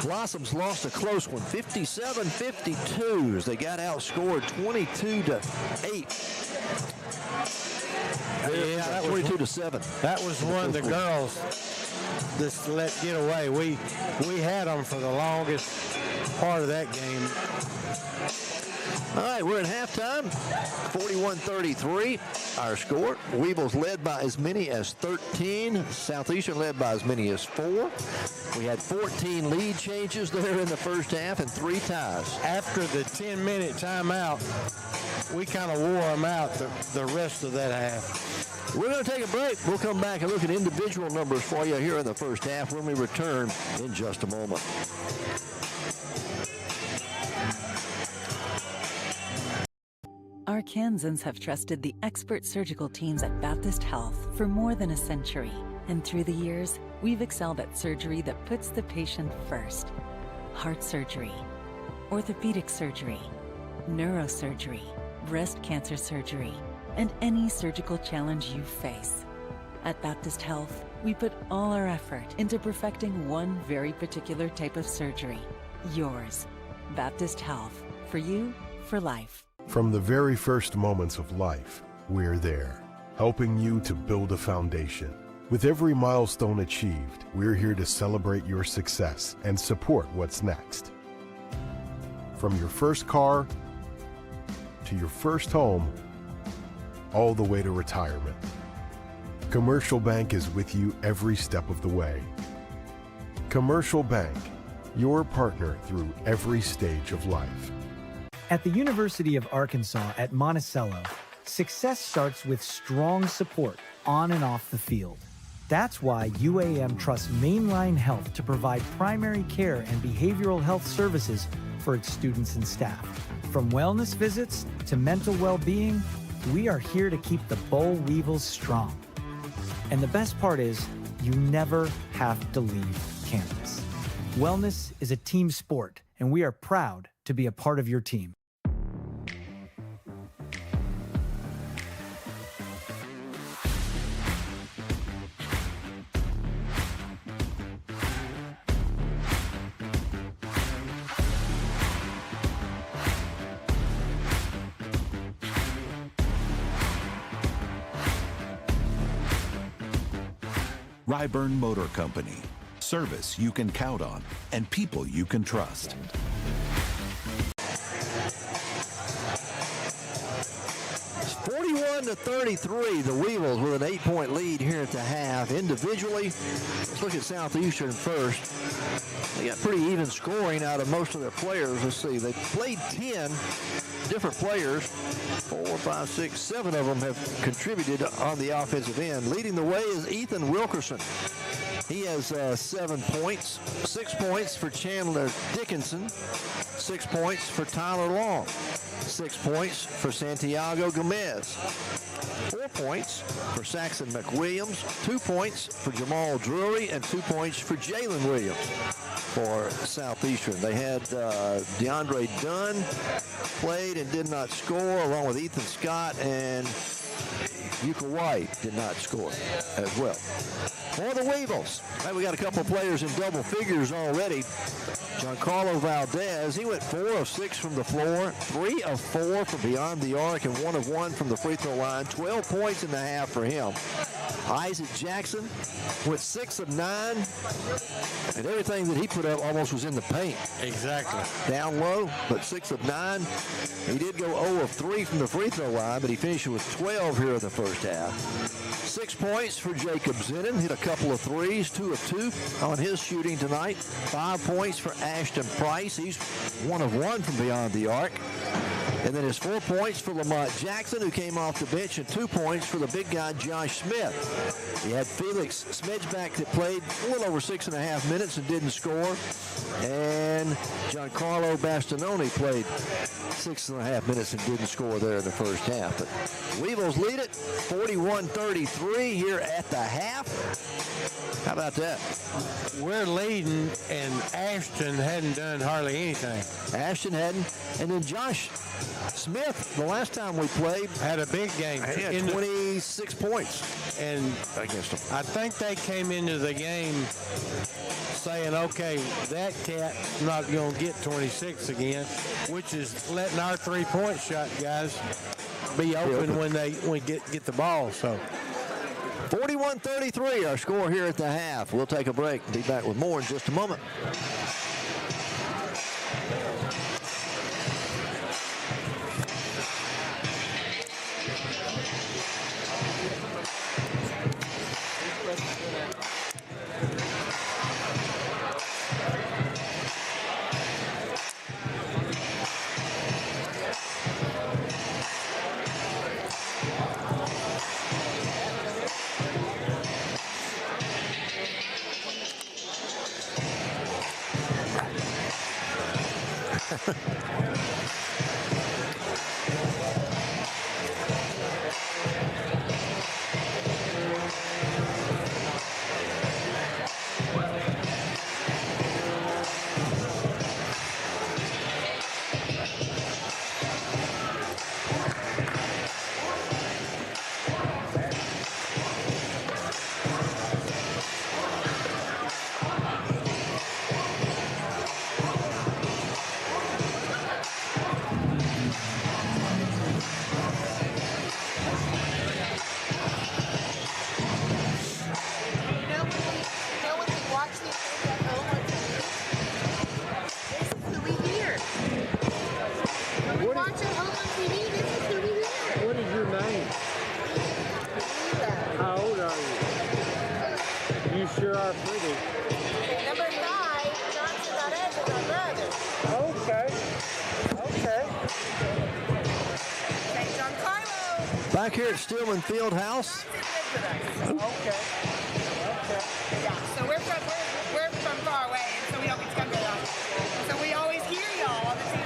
S1: Blossoms lost a close one, 57-52, as they got outscored 22-8.
S2: Yeah, that was
S1: 22-7.
S2: That was one of the girls just let get away. We had them for the longest part of that game.
S1: All right, we're at halftime. 41-33, our score. Weevils led by as many as 13. Southeastern led by as many as 4. We had 14 lead changes there in the first half and 3 ties.
S2: After the 10-minute timeout, we kind of wore them out the rest of that half.
S1: We're going to take a break. We'll come back and look at individual numbers for you here in the first half when we return in just a moment.
S8: Our Kansans have trusted the expert surgical teams at Baptist Health for more than a century. And through the years, we've excelled at surgery that puts the patient first. Heart surgery, orthopedic surgery, neurosurgery, breast cancer surgery, and any surgical challenge you face. At Baptist Health, we put all our effort into perfecting one very particular type of surgery. Yours. Baptist Health. For you, for life.
S6: From the very first moments of life, we're there, helping you to build a foundation. With every milestone achieved, we're here to celebrate your success and support what's next. From your first car to your first home, all the way to retirement. Commercial Bank is with you every step of the way. Commercial Bank, your partner through every stage of life.
S7: At the University of Arkansas at Monticello, success starts with strong support on and off the field. That's why UAM trusts Mainline Health to provide primary care and behavioral health services for its students and staff. From wellness visits to mental well-being, we are here to keep the Boll Weevils strong. And the best part is, you never have to leave campus. Wellness is a team sport, and we are proud to be a part of your team.
S5: 𝗗𝗚𝗦𝗏 Motor Company. Service you can count on and people you can trust.
S1: It's 41-33, the Weevils with an 8-point lead here at the half. Individually, let's look at Southeastern first. They got pretty even scoring out of most of their players. Let's see, they played 10 different players. 4, 5, 6, 7 of them have contributed on the offensive end. Leading the way is Ethan Wilkerson. He has 7 points, 6 points for Chandler Dickinson, 6 points for Tyler Long, 6 points for Santiago Gomez, 4 points for Saxon McWilliams, 2 points for Jamal Drury, and 2 points for Jalen Williams for Southeastern. They had DeAndre Dunn played and did not score, along with Ethan Scott, and Yuka White did not score as well. For the Weevils, hey, we got a couple of players in double figures already. Giancarlo Valdez, he went 4 of 6 from the floor, 3 of 4 from beyond the arc, and 1 of 1 from the free throw line. 12 points in the half for him. Isaac Jackson went 6 of 9, and everything that he put up almost was in the paint.
S2: Exactly.
S1: Down low, but 6 of 9. He did go 0 of 3 from the free throw line, but he finished with 12 here in the first half. 6 points for 𝗗𝗜𝗦𝗖𝗟𝗔𝗜𝗠𝗘𝗥, hit a couple of threes, 2 of 2 on his shooting tonight. 5 points for Ashton Price. He's 1 of 1 from beyond the arc. And then his 4 points for Lamont Jackson, who came off the bench, and 2 points for the big guy, Josh Smith. He had Felix Smedgeback that played a little over 6.5 minutes and didn't score. And Giancarlo Bastinoni played 6.5 minutes and didn't score there in the first half. But Weevils lead it 41-33 here at the half. How about that?
S2: We're leading, and Ashton hadn't done hardly anything.
S1: Ashton hadn't. And then Josh Smith, the last time we played,
S2: had a big game.
S1: He had 26 points
S2: and
S1: against them.
S2: I think they came into the game saying, okay, that cat's not going to get 26 again, which is letting our three-point shot guys be open when they get the ball. So
S1: 41-33, our score here at the half. We'll take a break and be back with more in just a moment.
S2: Sure are pretty.
S9: Number 5, Johnson 𝗗𝗜𝗦𝗖𝗟𝗔𝗜𝗠𝗘𝗥, my brother.
S2: Okay.
S9: St. John Carlo.
S1: Back here at Stillman Fieldhouse.
S2: Okay.
S9: Yeah, so we're from far away, and so we don't get to come to y'all. So we always hear y'all on the TV.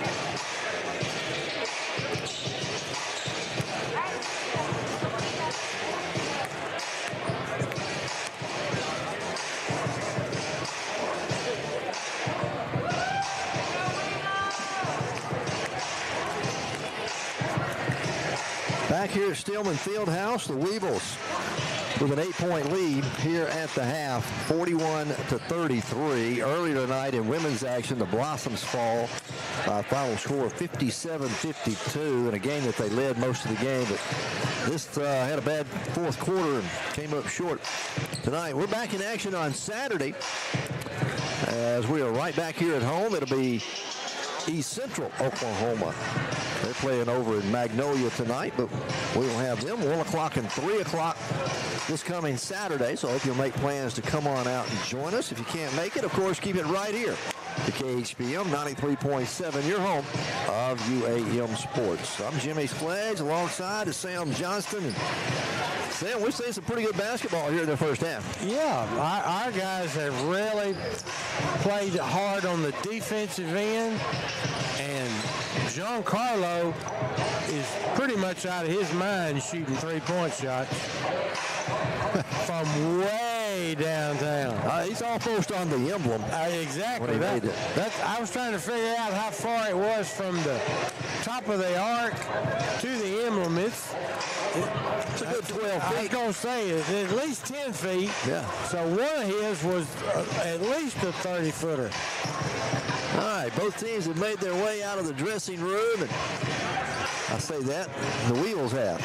S1: Back here at Stillman Fieldhouse, the Weevils with an 8-point lead here at the half, 41-33. Earlier tonight in women's action, the Blossoms fall by a final score of 57-52 in a game that they led most of the game, but this had a bad fourth quarter and came up short tonight. We're back in action on Saturday as we are right back here at home. It'll be East Central Oklahoma. They're playing over in Magnolia tonight, but we will have them 1 o'clock and 3 o'clock this coming Saturday. So I hope you'll make plans to come on out and join us. If you can't make it, of course, keep it right here to KHPM 93.7, your home of UAM Sports. I'm Jimmy Sledge alongside of Sam Johnston. And Sam, we've seen some pretty good basketball here in the first half.
S2: Yeah, our guys have really played hard on the defensive end, and Giancarlo is pretty much out of his mind shooting three-point shots from way way downtown.
S1: He's almost on the emblem.
S2: Exactly.
S1: When he made it.
S2: I was trying to figure out how far it was from the top of the arc to the emblem. It's
S1: a good 12 feet.
S2: I was going to say it's at least 10 feet.
S1: Yeah.
S2: So one of his was at least a 30-footer.
S1: All right, both teams have made their way out of the dressing room, and I say that the Weevils have.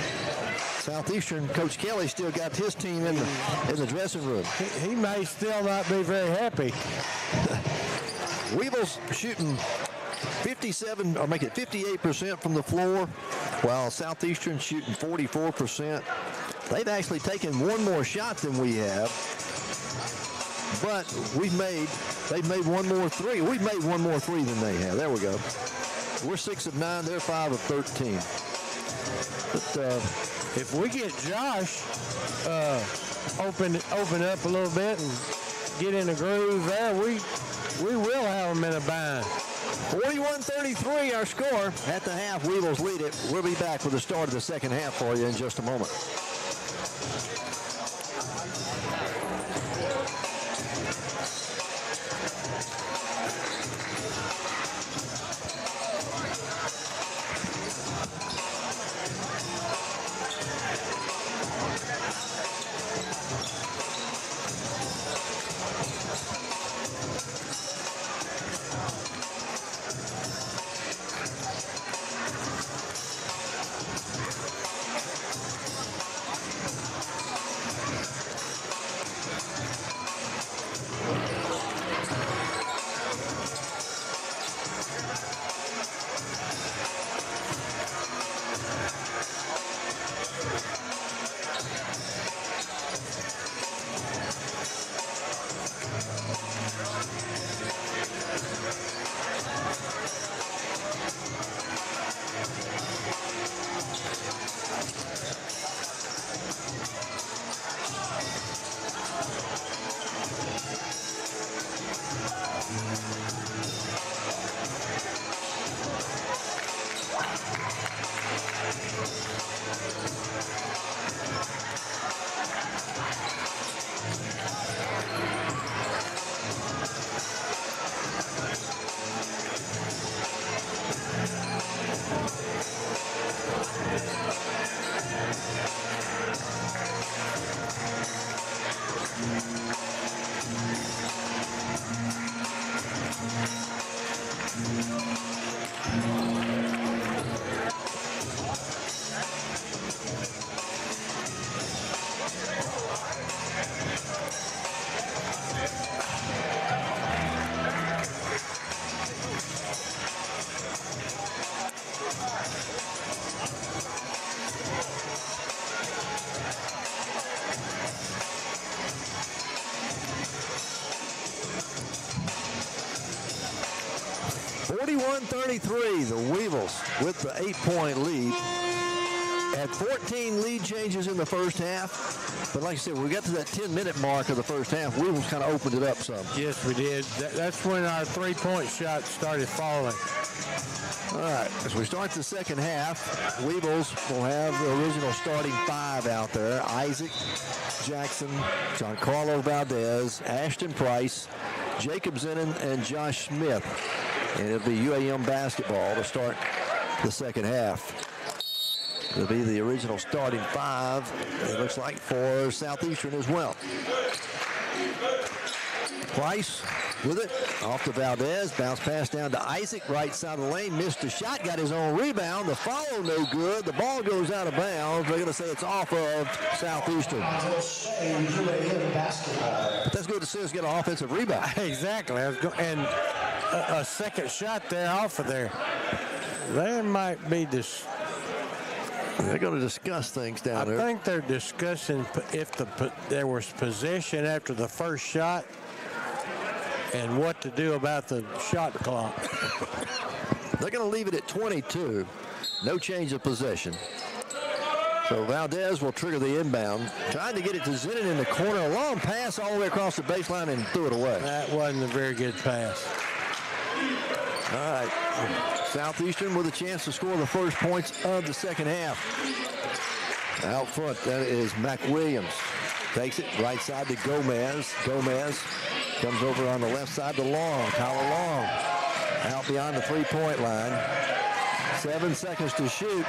S1: Southeastern, Coach Kelly still got his team in the dressing room.
S2: He may still not be very happy.
S1: Weevils shooting 57, or make it 58% from the floor, while Southeastern shooting 44%. They've actually taken one more shot than we have, but they've made one more three. We've made one more three than they have. There we go. We're 6 of 9. They're 5 of 13. But
S2: if we get Josh open up a little bit and get in a groove there, we will have them in a bind.
S1: 41-33 our score. At the half, Weevils lead it. We'll be back with the start of the second half for you in just a moment. The Weevils with the 8-point lead. Had 14 lead changes in the first half. But like I said, when we got to that 10-minute mark of the first half, Weevils kind of opened it up some.
S2: Yes, we did. That's when our three-point shots started falling.
S1: All right, as we start the second half, Weevils will have the original starting 5 out there. Isaac Jackson, Giancarlo Valdez, Ashton Price, Jacob Zinnon, and Josh Smith. And it'll be UAM basketball to start the second half. It'll be the original starting 5, it looks like, for Southeastern as well. Price with it, off to Valdez, bounce pass down to Isaac, right side of the lane, missed the shot, got his own rebound, the follow no good, the ball goes out of bounds. They're going to say it's off of Southeastern. But that's good to see us get an offensive rebound.
S2: Exactly, and a second shot there off of there. They might be
S1: they're going to discuss things down there.
S2: I think they're discussing if there was possession after the first shot and what to do about the shot clock.
S1: They're going to leave it at 22. No change of possession. So Valdez will trigger the inbound. Trying to get it to Zinnon in the corner. A long pass all the way across the baseline and threw it away.
S2: That wasn't a very good pass.
S1: All right. Southeastern with a chance to score the first points of the second half. Out front, that is McWilliams. Takes it right side to Gomez. Gomez comes over on the left side to Long. Tyler Long out beyond the three-point line. 7 seconds to shoot.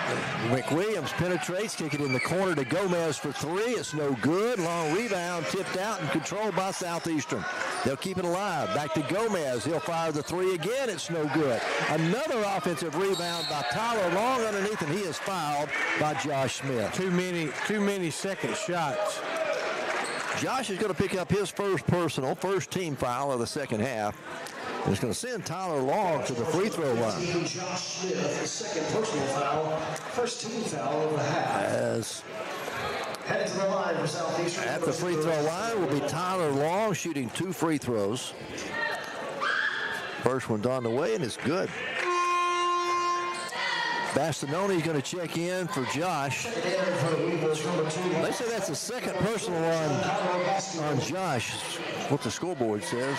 S1: McWilliams penetrates, kick it in the corner to Gomez for three. It's no good. Long rebound, tipped out and controlled by Southeastern. They'll keep it alive. Back to Gomez. He'll fire the three again. It's no good. Another offensive rebound by Tyler Long underneath, and he is fouled by Josh Smith.
S2: Too many second shots.
S1: Josh is going to pick up his first team foul of the second half. And it's going to send Tyler Long to the free throw line.
S3: Josh Smith, second personal foul, first team foul of the half.
S1: As
S3: headed to the line for Southeastern.
S1: At the free throw line will be Tyler Long shooting 2 free throws. First one's on the way, and it's good. Bastinoni is going to check in for Josh. They say that's the second personal on Josh, what the scoreboard says.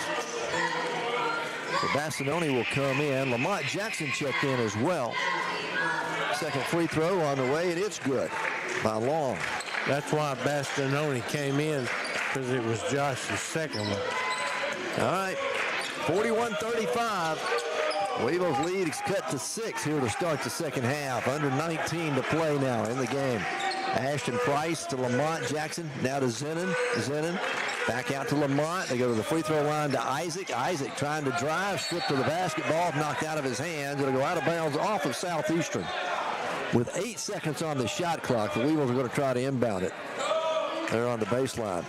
S1: So Bastinoni will come in. Lamont Jackson checked in as well. Second free throw on the way, and it's good by Long.
S2: That's why Bastinoni came in, because it was Josh's second one.
S1: All right, 41-35. Weevils lead is cut to 6 here to start the second half. Under 19 to play now in the game. Ashton Price to Lamont Jackson. Now to Zenon. Zenon back out to Lamont. They go to the free throw line to Isaac. Isaac trying to drive, stripped to the basketball, knocked out of his hands. It'll go out of bounds off of Southeastern. With 8 seconds on the shot clock, the Weevils are going to try to inbound it. They're on the baseline.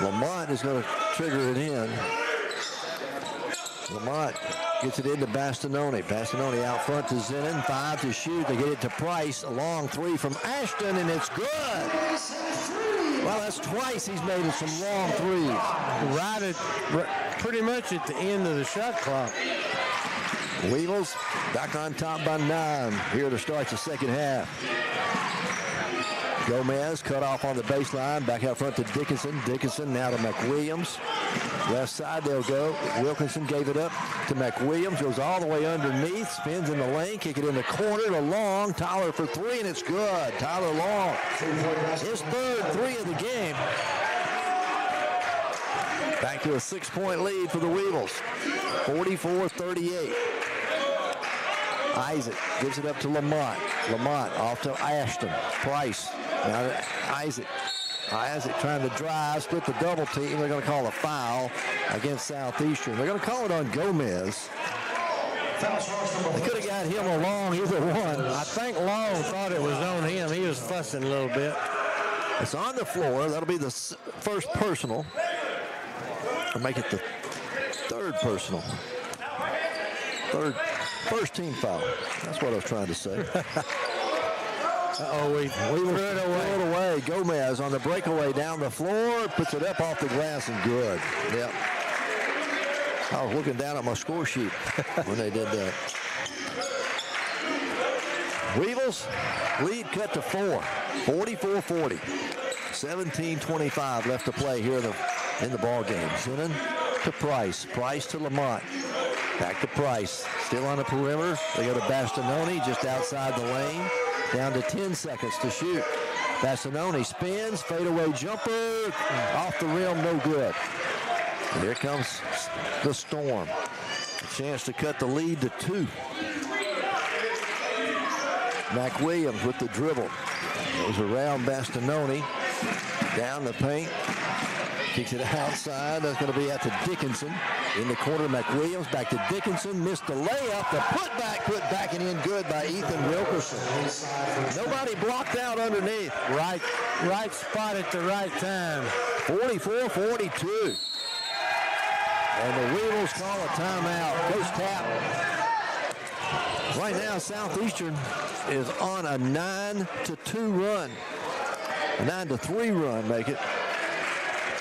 S1: Lamont is going to trigger it in. Lamont gets it into Bastinoni. Bastinoni out front to Zenon. 5 to shoot. They get it to Price. A long three from Ashton, and it's good. Well, that's twice he's made some long threes.
S2: Pretty much at the end of the shot clock.
S1: Weevils back on top by 9 here to start the second half. Gomez cut off on the baseline. Back out front to Dickinson. Dickinson now to McWilliams. Left side they'll go. Wilkinson gave it up to McWilliams. Goes all the way underneath. Spins in the lane. Kick it in the corner to Long. Tyler for 3, and it's good. Tyler Long. His third 3 of the game. Back to a 6-point lead for the Weevils. 44-38. Isaac gives it up to Lamont. Lamont off to Ashton. Price. Now to Isaac. Isaac trying to drive, split the double team. They're going to call a foul against Southeastern. They're going to call it on Gomez. They could have got him along either one.
S2: I think Long thought it was on him. He was fussing a little bit.
S1: It's on the floor. That'll be the first personal. Or make it the third personal. First team foul. That's what I was trying to say.
S2: We threw it away.
S1: Gomez on the breakaway down the floor, puts it up off the glass and good. Yep. I was looking down at my score sheet when they did that. Weevils lead cut to 4, 44-40. 17:25 left to play here in the ball game. Zenon to Price. Price to Lamont. Back to Price. Still on the perimeter. They go to Bastinoni just outside the lane. Down to 10 seconds to shoot. Bastinoni spins, fadeaway jumper, off the rim, no good. And here comes the Storm. A chance to cut the lead to 2. McWilliams with the dribble. Goes around Bastinoni, down the paint. Kicks it outside. That's going to be out to Dickinson. In the corner, McWilliams back to Dickinson. Missed the layup. The put back and in good by Ethan Wilkerson. Nobody blocked out underneath.
S2: Right spot at the right time.
S1: 44-42. And the Weevils call a timeout. Coach Tapp. Right now, Southeastern is on a 9-2 run. A 9-3 run, make it.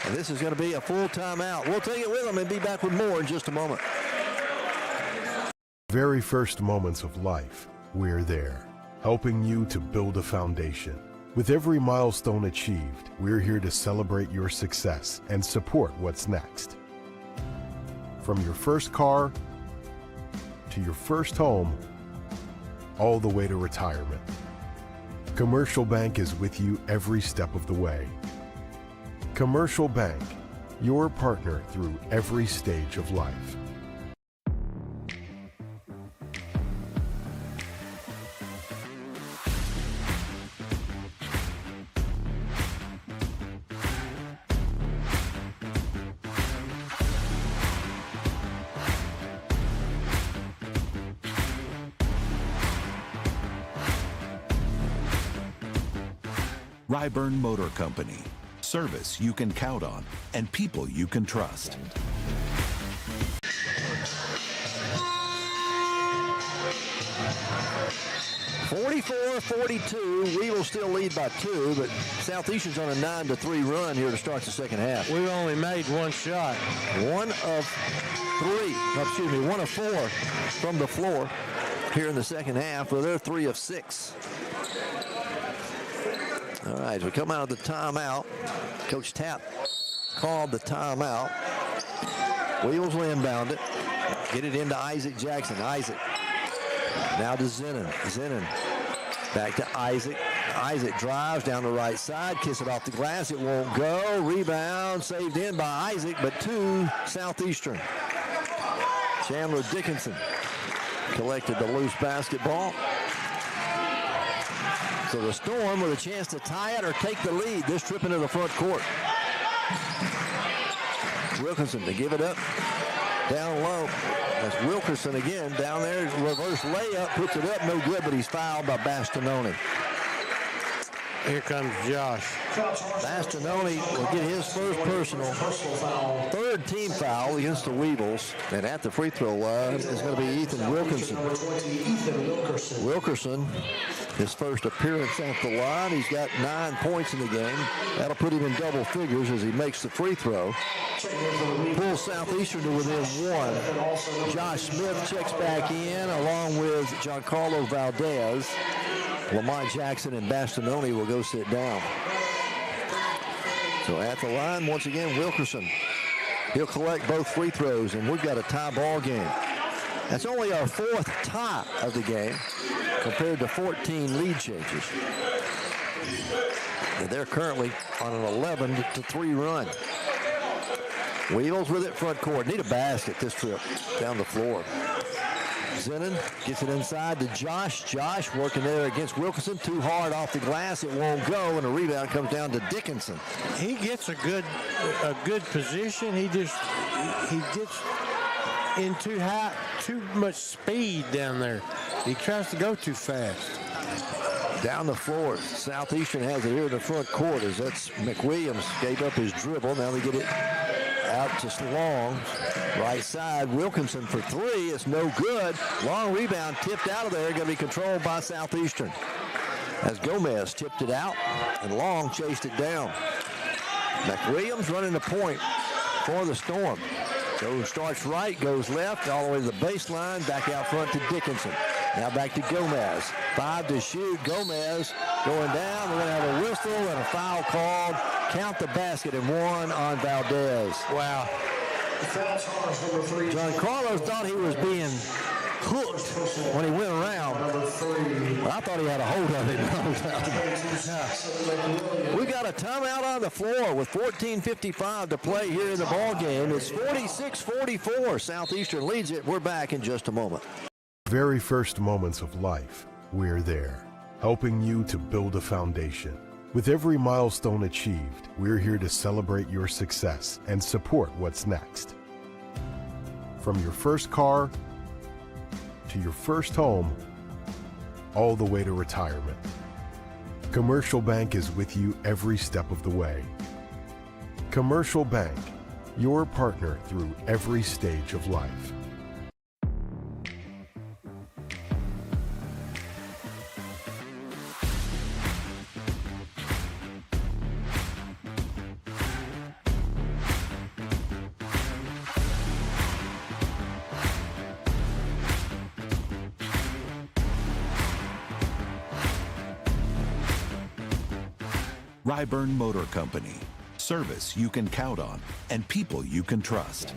S1: And this is going to be a full timeout. We'll take it with them and be back with more in just a moment.
S6: Very first moments of life, we're there, helping you to build a foundation. With every milestone achieved, we're here to celebrate your success and support what's next. From your first car to your first home, all the way to retirement. Commercial Bank is with you every step of the way. Commercial Bank, your partner through every stage of life.
S5: 𝗗𝗚𝗦𝗡 Motor Company. Service you can count on and people you can trust.
S1: (44-42). Weevils still lead by 2, but Southeastern's on a 9-3 run here to start the second half.
S2: We've only made one shot.
S1: 1 of 1 of 4 from the floor here in the second half. Well, they're 3 of 6. All right, as we come out of the timeout, Coach Tapp called the timeout. Weevils will inbound it. Get it into Isaac Jackson. Isaac. Now to Zennon. Zennon. Back to Isaac. Isaac drives down the right side. Kiss it off the glass. It won't go. Rebound saved in by Isaac, but to Southeastern. Chandler Dickinson collected the loose basketball. So the Storm with a chance to tie it or take the lead. This trip into the front court. Wilkinson to give it up. Down low. That's Wilkerson again. Down there. Reverse layup. Puts it up. No good, but he's fouled by Bastinoni.
S2: Here comes Josh.
S1: Bastinoni will get his first personal. Third team foul against the Weevils. And at the free throw line is going to be Ethan Wilkinson. Wilkerson, his first appearance at the line. He's got 9 points in the game. That'll put him in double figures as he makes the free throw. Pulls Southeastern to within 1. Josh Smith checks back in along with Giancarlo Valdez. Lamont Jackson and Bastinoni will go sit down. So at the line, once again, Wilkerson. He'll collect both free throws, and we've got a tie ball game. That's only our 4th tie of the game compared to 14 lead changes. And they're currently on an 11-3 run. Weevils with it front court. Need a basket this trip down the floor. Zennon gets it inside to Josh. Josh working there against Wilkinson. Too hard off the glass. It won't go, and a rebound comes down to Dickinson.
S2: He gets a good position. He gets in too much speed down there. He tries to go too fast.
S1: Down the floor, Southeastern has it here in the front court as that's McWilliams gave up his dribble. Now they get it out to Long. Right side, Wilkinson for 3. It's no good. Long rebound tipped out of there. Going to be controlled by Southeastern. As Gomez tipped it out, and Long chased it down. McWilliams running the point for the Storm. So starts right, goes left, all the way to the baseline, back out front to Dickinson. Now back to Gomez. 5 to shoot. Gomez going down. We're going to have a whistle and a foul called. Count the basket and 1 on Valdez.
S2: Wow.
S1: Giancarlo thought he was being hooked when he went around. But I thought he had a hold of it. We got a timeout on the floor with 14:55 to play here in the ball game. It's 46-44. Southeastern leads it. We're back in just a moment.
S6: Very first moments of life, we're there, helping you to build a foundation. With every milestone achieved, we're here to celebrate your success and support what's next. From your first car to your first home, all the way to retirement. Commercial Bank is with you every step of the way. Commercial Bank, your partner through every stage of life.
S5: 𝗗𝗚𝗦𝗡 Motor Company. Service you can count on and people you can trust.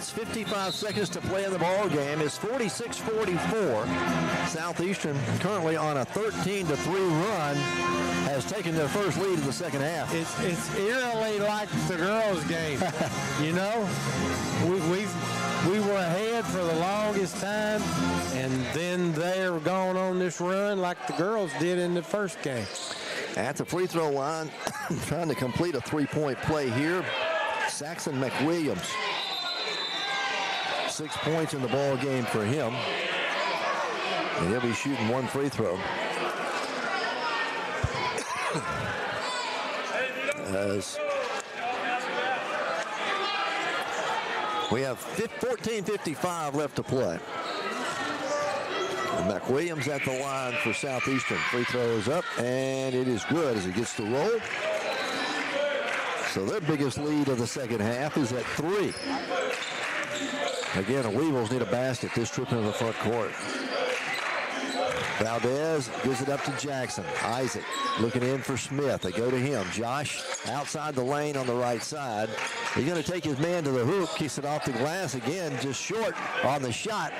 S1: minutes, 55 seconds to play in the ball game. It's 46-44. Southeastern, currently on a 13-3 run, has taken their first lead in the second half.
S2: It's eerily like the girls' game. You know, we were ahead for the longest time, and then they're going on this run like the girls did in the first game.
S1: At the free throw line, trying to complete a three-point play here, Saxon McWilliams. 6 points in the ball game for him. And he'll be shooting one free throw. As we have 14:55 left to play. And McWilliams at the line for Southeastern. Free throw is up, and it is good as it gets to roll. So their biggest lead of the second half is at 3. Again, the Weevils need a basket this trip into the front court. Valdez gives it up to Jackson. Isaac looking in for Smith. They go to him. Josh outside the lane on the right side. He's going to take his man to the hoop, kicks it off the glass again, just short on the shot.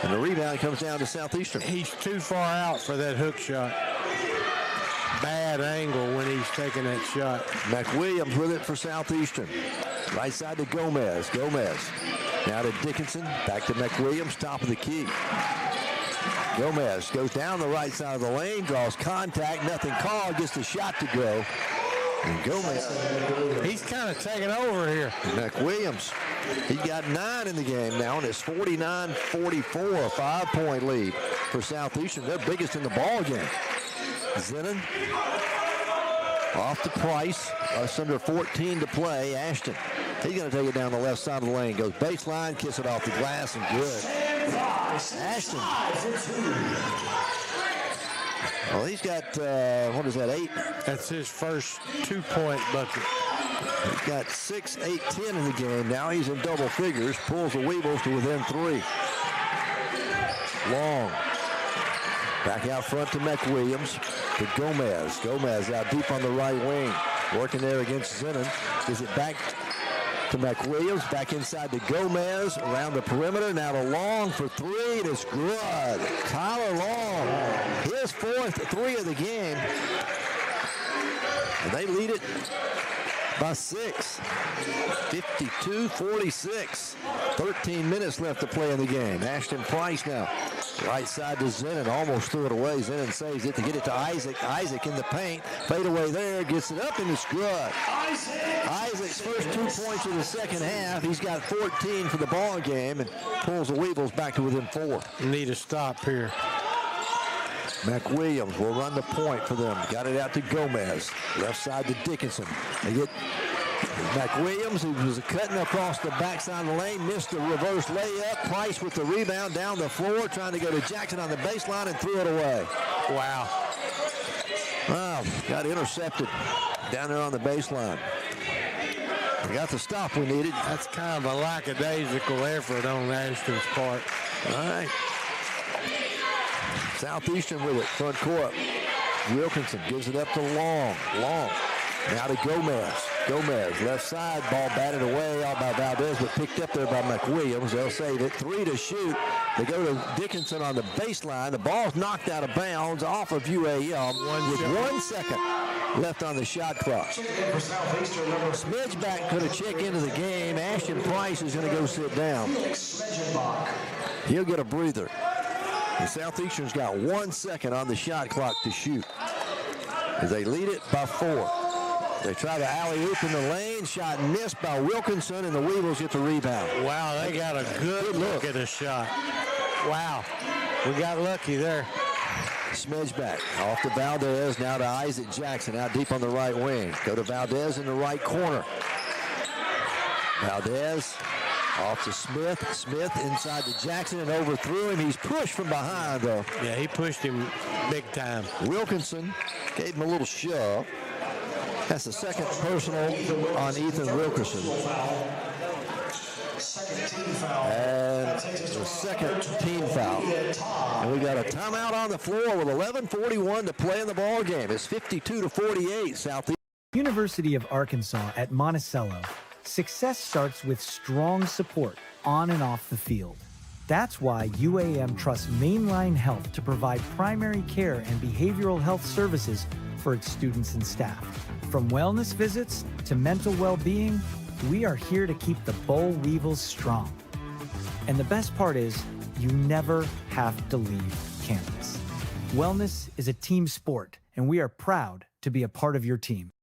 S1: And the rebound comes down to Southeastern.
S2: He's too far out for that hook shot. Bad angle when he's taking that shot.
S1: McWilliams with it for Southeastern. Right side to Gomez. Gomez now to Dickinson. Back to McWilliams, top of the key. Gomez goes down the right side of the lane, draws contact, nothing called, gets the shot to go. And Gomez.
S2: He's kind of taking over here.
S1: McWilliams, he got 9 in the game now, and it's 49-44, a 5-point lead for Southeastern. They're biggest in the ball game. Zinnan off to Price. Us under 14 to play. Ashton, he's going to take it down the left side of the lane. Goes baseline, kiss it off the glass, and good. Ashton. Well, he's got, what is that, 8?
S2: That's his first 2-point bucket.
S1: He's got 6, 8, 10 in the game. Now he's in double figures. Pulls the Weevils to within 3. Long. Back out front to McWilliams. To Gomez. Gomez out deep on the right wing. Working there against Zinnan. Gives it back to McWilliams. Back inside to Gomez. Around the perimeter. Now to Long for 3. It's good. Tyler Long. His 4th 3 of the game. And they lead it by 6. 52-46. 13 minutes left to play in the game. Ashton Price now. Right side to Zinnan. Almost threw it away. Zinnan saves it to get it to Isaac. Isaac in the paint. Fade away there. Gets it up and it's good. Isaac's first 2 points of the second half. He's got 14 for the ball game and pulls the Weevils back to within 4.
S2: Need a stop here.
S1: McWilliams will run the point for them. Got it out to Gomez. Left side to Dickinson. They get McWilliams, who was cutting across the backside of the lane, missed the reverse layup. Price with the rebound down the floor, trying to go to Jackson on the baseline and threw it away.
S2: Wow.
S1: Wow, got intercepted down there on the baseline. We got the stop we needed.
S2: That's kind of a lackadaisical effort on Ashton's part.
S1: All right. Southeastern with it, front court. Wilkinson gives it up to Long. Long. Now to Gomez. Gomez, left side, ball batted away out by Valdez, but picked up there by McWilliams. They'll save it. 3 to shoot. They go to Dickinson on the baseline. The ball's knocked out of bounds off of UAM with 1 second left on the shot clock. Smidgeback could have checked into the game. Ashton Price is going to go sit down. He'll get a breather. The Southeastern's got 1 second on the shot clock to shoot. They lead it by 4. They try the alley-oop in the lane. Shot missed by Wilkinson, and the Weevils get the rebound.
S2: Wow, they got a good look at the shot. Wow, we got lucky there.
S1: Smidgeback off to Valdez, now to Isaac Jackson, out deep on the right wing. Go to Valdez in the right corner. Valdez off to Smith. Smith inside to Jackson and overthrew him. He's pushed from behind, though.
S2: Yeah, he pushed him big time.
S1: Wilkinson gave him a little shove. That's the second personal on Ethan Wilkerson. And the second team foul. And we got a timeout on the floor with 11:41 to play in the ball game. It's 52-48 Southeast.
S7: University of Arkansas at Monticello. Success starts with strong support on and off the field. That's why UAM trusts Mainline Health to provide primary care and behavioral health services for its students and staff. From wellness visits to mental well-being, we are here to keep the Boll Weevils strong. And the best part is, you never have to leave campus. Wellness is a team sport, and we are proud to be a part of your team.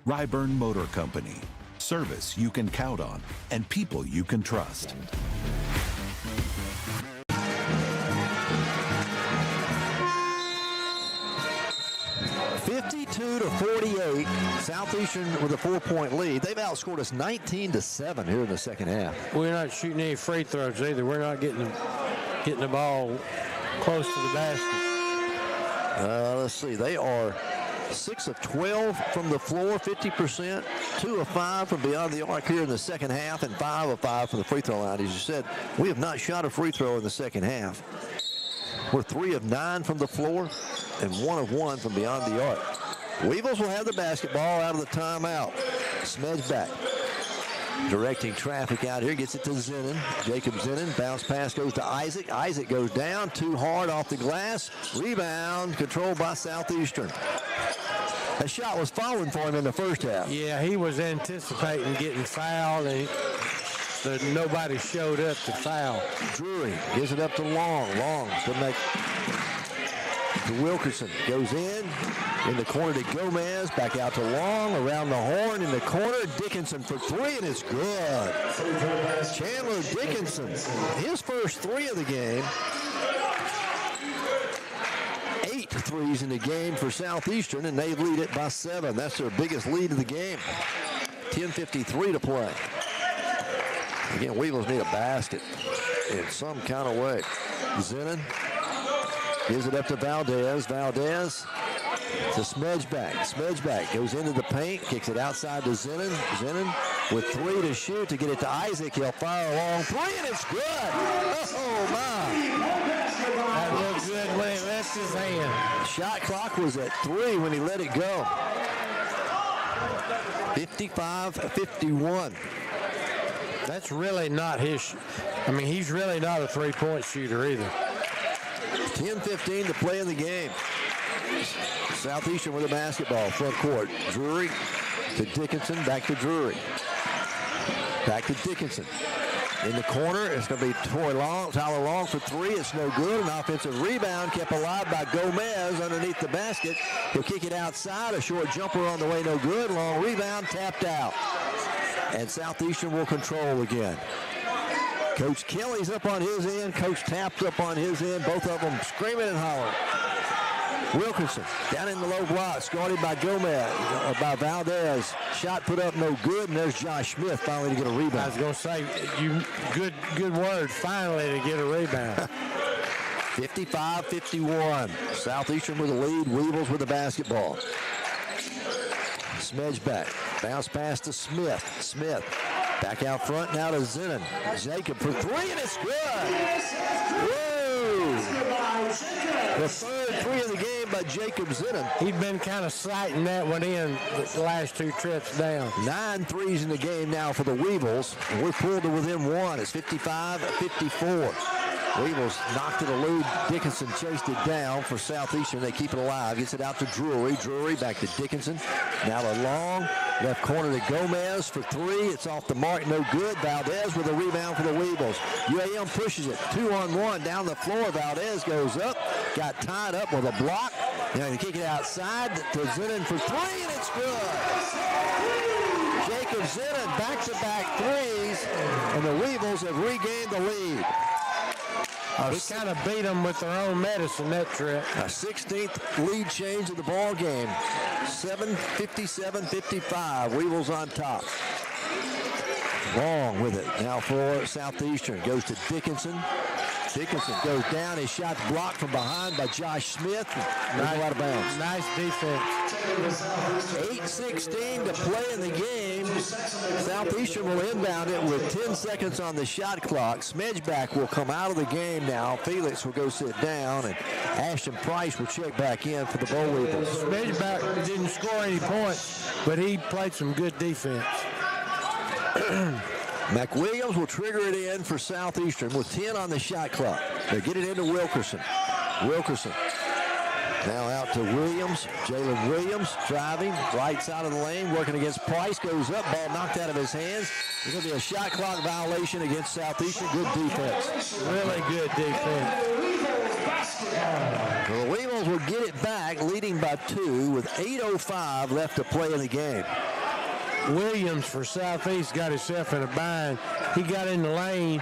S5: 𝗗𝗚𝗦𝗡 Motor Company. Service you can count on and people you can trust.
S1: (52-48), Southeastern with a 4-point lead. They've outscored us 19-7 here in the second half.
S2: We're not shooting any free throws either. We're not getting the ball close to the basket.
S1: Let's see. They are 6 of 12 from the floor, 50%, 2 of 5 from beyond the arc here in the second half, and 5 of 5 from the free throw line. As you said, we have not shot a free throw in the second half. We're 3 of 9 from the floor and 1 of 1 from beyond the arc. Weevils will have the basketball out of the timeout. Smedge back. Directing traffic out here, gets it to Zinnin. Jacob Zinnin, bounce pass goes to Isaac. Isaac goes down, too hard off the glass. Rebound, controlled by Southeastern. That shot was falling for him in the first half.
S2: Yeah, he was anticipating getting fouled, and nobody showed up to foul.
S1: Drury gives it up to Long. Long to make to Wilkerson. Goes in the corner to Gomez. Back out to Long. Around the horn in the corner. Dickinson for 3, and it's good. Chandler Dickinson, his first 3 of the game. 8 threes in the game for Southeastern, and they lead it by 7. That's their biggest lead of the game. 10:53 to play. Again, Weevils need a basket in some kind of way. Zinnin gives it up to Valdez. Valdez to Smedgeback. Smedgeback goes into the paint, kicks it outside to Zinnin. Zinnin with 3 to shoot to get it to Isaac. He'll fire a long 3, and it's good. Oh, my.
S2: That looked good when he left his hand.
S1: Shot clock was at 3 when he let it go. 55-51.
S2: That's really not his. I mean, he's really not a three-point shooter either.
S1: 10:15 to play in the game. Southeastern with the basketball, front court. Drury to Dickinson, back to Drury. Back to Dickinson. In the corner, it's going to be Tyler Long for 3. It's no good. An offensive rebound kept alive by Gomez underneath the basket. He'll kick it outside. A short jumper on the way, no good. Long rebound, tapped out. And Southeastern will control again. Coach Kelly's up on his end. Coach Tapp's up on his end. Both of them screaming and hollering. Wilkerson down in the low block, guarded by Gomez, by Valdez. Shot put up, no good, and there's Josh Smith finally to get a rebound.
S2: I was going to say, good word, finally to get a rebound.
S1: 55-51. Southeastern with the lead, Weevils with the basketball. Smedge back, bounce pass to Smith. Smith back out front now to Zinnin. Jacob for 3, and it's good. Woo! The third 3 of the game by Jacob Zinnin.
S2: He'd been kind of sighting that one in the last 2 trips down.
S1: 9 threes in the game now for the Weevils. We're pulled to within 1. It's 55-54. Weevils knocked it elude. Dickinson chased it down for Southeastern. They keep it alive. Gets it out to Drury. Drury back to Dickinson. Now to Long. Left corner to Gomez for 3. It's off the mark. No good. Valdez with a rebound for the Weevils. UAM pushes it. 2-on-1 down the floor. Valdez goes up. Got tied up with a block. Now they kick it outside to Zinnin for 3, and it's good. Jacob Zinnin back-to-back threes, and the Weevils have regained the lead.
S2: We kind of beat them with their own medicine that trip.
S1: A 16th lead change of the ball game. 57-55. Weevils on top. Long with it. Now for Southeastern. Goes to Dickinson. Dickinson goes down. His shot's blocked from behind by Josh Smith. Nice, out of bounds.
S2: Nice defense.
S1: 8:16 to play in the game. Southeastern will inbound it with 10 seconds on the shot clock. Smedgeback will come out of the game now. Felix will go sit down, and Ashton Price will check back in for the Boll Weevils.
S2: Smedgeback didn't score any points, but he played some good defense.
S1: McWilliams will trigger it in for Southeastern with 10 on the shot clock. They get it into Wilkerson. Wilkerson now out to Williams. Jalen Williams driving right side of the lane, working against Price. Goes up, ball knocked out of his hands. There's going to be a shot clock violation against Southeastern. Good defense.
S2: Really good defense.
S1: Well, the Weevils will get it back, leading by 2 with 8:05 left to play in the game.
S2: Williams for Southeast got himself in a bind. He got in the lane,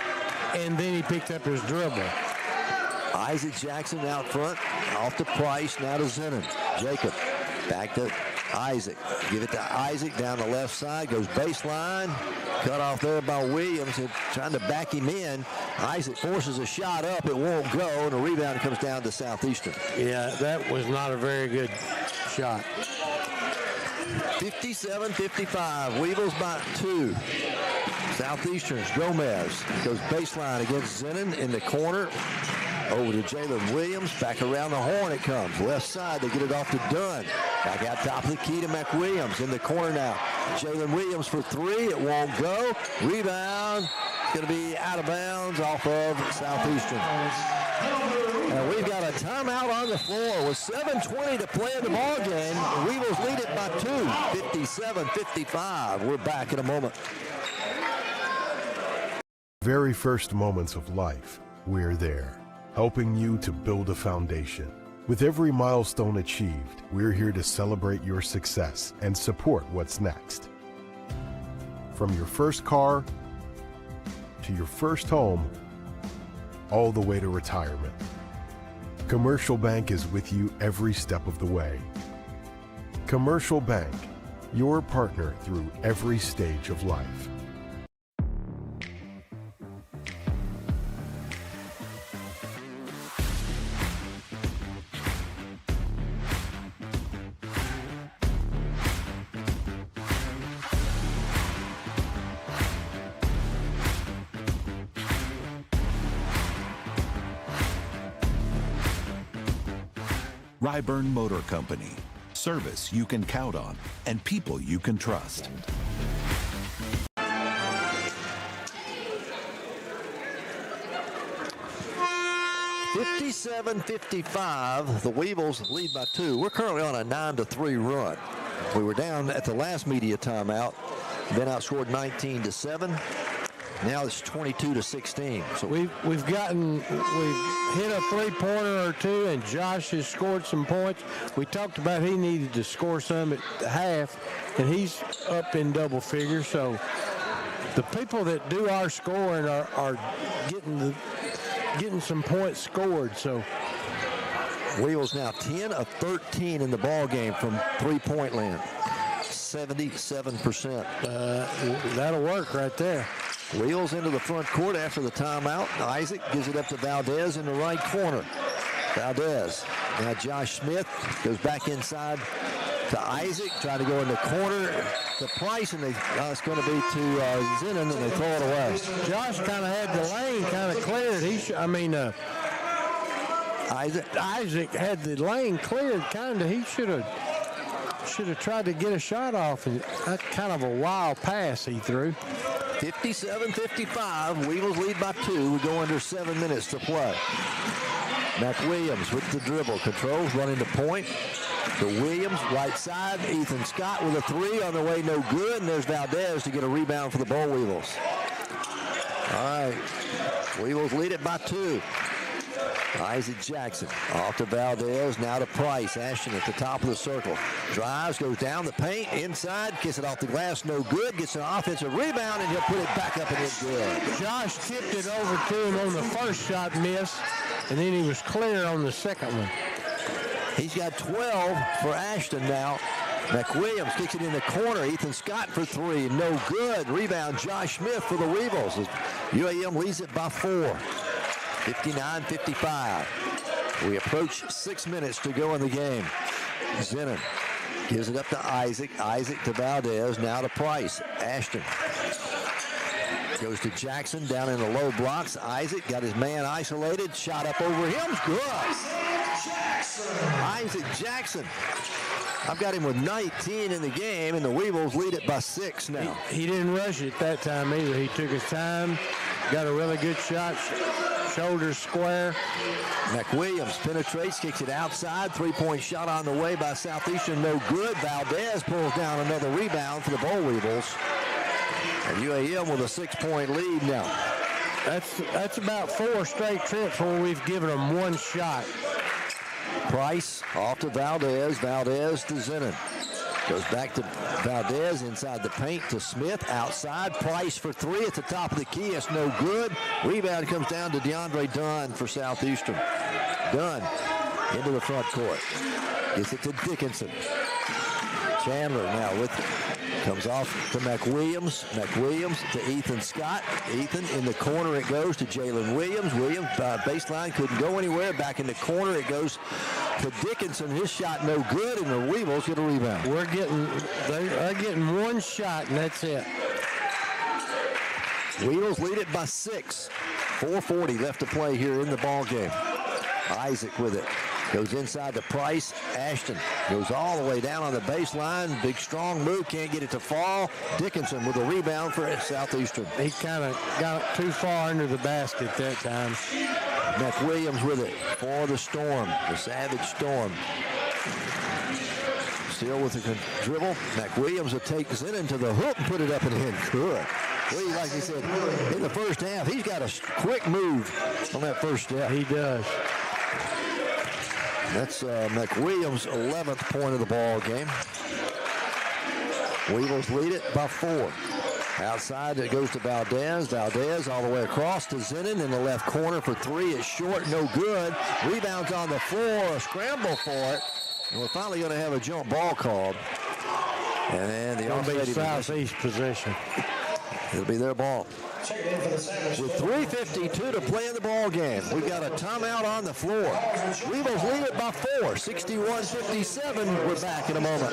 S2: and then he picked up his dribble.
S1: Isaac Jackson out front, off to Price, now to Zennon. Jacob back to Isaac. Give it to Isaac down the left side, goes baseline. Cut off there by Williams, trying to back him in. Isaac forces a shot up, it won't go, and a rebound comes down to Southeastern.
S2: Yeah, that was not a very good shot.
S1: 57-55, Weevils by 2. Southeastern's Gomez goes baseline against Zennon in the corner. Over to Jalen Williams, back around the horn it comes. Left side, they get it off to Dunn. Back out top of the key to McWilliams in the corner now. Jalen Williams for 3, it won't go. Rebound, going to be out of bounds off of Southeastern. And we've got a timeout on the floor with 7:20 to play in the ball game. The Weevils lead it by 2, 57-55. We're back in a moment.
S6: Very first moments of life, we're there, helping you to build a foundation. With every milestone achieved, we're here to celebrate your success and support what's next. From your first car to your first home, all the way to retirement. Commercial Bank is with you every step of the way. Commercial Bank, your partner through every stage of life.
S5: 𝗗𝗚𝗦𝗡 Motor Company. Service you can count on and people you can trust.
S1: $57-55, the Weevils lead by 2. We're currently on a 9-3 run. We were down at the last media timeout, then outscored 19-7. Now it's 22-16. So
S2: we've hit a three-pointer or two, and Josh has scored some points. We talked about he needed to score some at the half, and he's up in double figures. So the people that do our scoring are getting some points scored. So
S1: Weevils now 10 of 13 in the ball game from three-point land. 77%.
S2: That'll work right there.
S1: Wheels into the front court after the timeout. Isaac gives it up to Valdez in the right corner. Valdez. Now Josh Smith goes back inside to Isaac. Trying to go in the corner to Price, and it's going to be to Zennon, and they throw it away.
S2: Josh kind of had the lane kind of cleared. Isaac had the lane cleared kind of. He should have tried to get a shot off, and that's kind of a wild pass he threw.
S1: 57-55, Weevils lead by 2. We go under 7 minutes to play. McWilliams with the dribble, controls, running the point. To Williams, right side. Ethan Scott with a 3 on the way, no good. And there's Valdez to get a rebound for the Boll Weevils. All right, Weevils lead it by 2. Isaac Jackson off to Valdez, now to Price. Ashton at the top of the circle. Drives, goes down the paint, inside, gets it off the glass, no good. Gets an offensive rebound, and he'll put it back up and it's good.
S2: Josh tipped it over to him on the first shot, miss, and then he was clear on the second one.
S1: He's got 12 for Ashton now. McWilliams kicks it in the corner. Ethan Scott for three. No good. Rebound, Josh Smith for the Weevils. UAM leads it by 4. 59-55. We approach 6 minutes to go in the game. Zinnin gives it up to Isaac. Isaac to Valdez. Now to Price. Ashton goes to Jackson down in the low blocks. Isaac got his man isolated. Shot up over him. Good. Isaac Jackson. I've got him with 19 in the game, and the Weevils lead it by 6 now.
S2: He didn't rush it that time either. He took his time, got a really good shot, shoulders square.
S1: McWilliams penetrates, kicks it outside. Three-point shot on the way by Southeastern, no good. Valdez pulls down another rebound for the Boll Weevils. And UAM with a 6-point lead now.
S2: That's about 4 straight trips where we've given them one shot.
S1: Price off to Valdez. Valdez to Zinnin. Goes back to Valdez inside the paint to Smith. Outside. Price for three at the top of the key. It's no good. Rebound comes down to DeAndre Dunn for Southeastern. Dunn into the front court. Gets it to Dickinson. Chandler now with it. Comes off to McWilliams. McWilliams to Ethan Scott. Ethan in the corner it goes to Jalen Williams. Williams baseline couldn't go anywhere. Back in the corner it goes to Dickinson. His shot no good, and the Weevils get a rebound.
S2: They're getting one shot, and that's it.
S1: Weevils lead it by 6. 4:40 left to play here in the ball game. Isaac with it. Goes inside to Price. Ashton goes all the way down on the baseline. Big, strong move. Can't get it to fall. Dickinson with a rebound for Southeastern.
S2: He kind of got too far under the basket that time.
S1: McWilliams with it for the Storm, the Savage Storm. Still with the dribble. McWilliams will take Zinnin to the hook and put it up and in. Good. Lee, like he said, in the first half, he's got a quick move on that first step.
S2: He does.
S1: That's McWilliams' 11th point of the ball game. Weevils lead it by 4. Outside it goes to Valdez. Valdez all the way across to Zinnin in the left corner for three. It's short, no good. Rebounds on the floor, a scramble for it. And we're finally going to have a jump ball called. And then the offensive
S2: Southeast possession.
S1: It'll be their ball. With 3:52 to play in the ball game, we've got a timeout on the floor. Weevils lead it by 4, 61-57. We're back in a moment.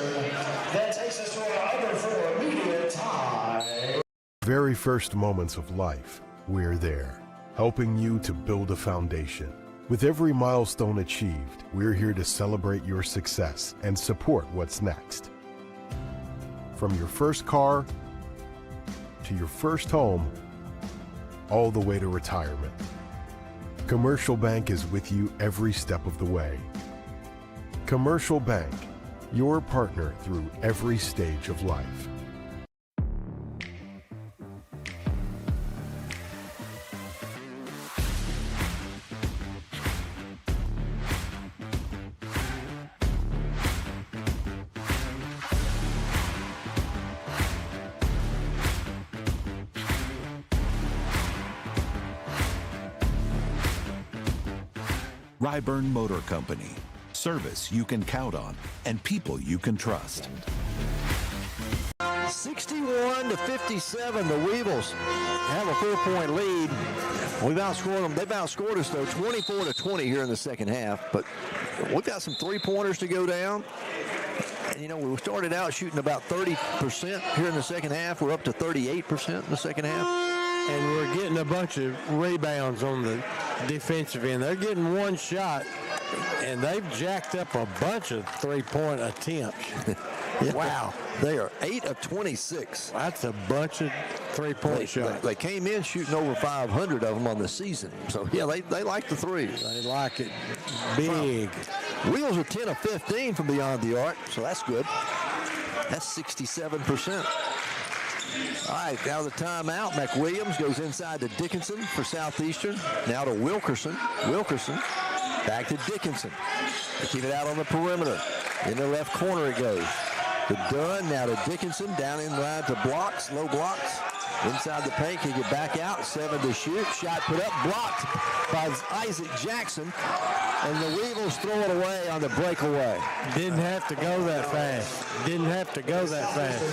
S3: That takes us to our other for immediate time.
S6: Very first moments of life, we're there, helping you to build a foundation. With every milestone achieved, we're here to celebrate your success and support what's next. From your first car to your first home, all the way to retirement. Commercial Bank is with you every step of the way. Commercial Bank, your partner through every stage of life.
S5: 𝗗𝗚𝗦𝗬𝗓 Motor Company. Service you can count on and people you can trust.
S1: 61-57, the Weevils have a 4-point lead. We've outscored them. They've outscored us, though, 24-20 here in the second half. But we've got some three-pointers to go down. And, you know, we started out shooting about 30% here in the second half. We're up to 38% in the second half.
S2: And we're getting a bunch of rebounds on the defensive end. They're getting one shot, and they've jacked up a bunch of three-point attempts.
S1: Yeah, wow. They are 8 of 26.
S2: That's a bunch of three-point shots.
S1: They came in shooting over 500 of them on the season. So, yeah, they like the three.
S2: They like it big.
S1: Wheels are 10 of 15 from beyond the arc, so that's good. That's 67%. All right, now the timeout. McWilliams goes inside to Dickinson for Southeastern. Now to Wilkerson. Wilkerson back to Dickinson. They keep it out on the perimeter. In the left corner it goes. To Dunn, now to Dickinson. Down in line to blocks, low blocks. Inside the paint, he get back out, 7 to shoot. Shot put up, blocked by Isaac Jackson. And the Weevils throw it away on the breakaway.
S2: Didn't have to go that fast. Didn't have to go that fast.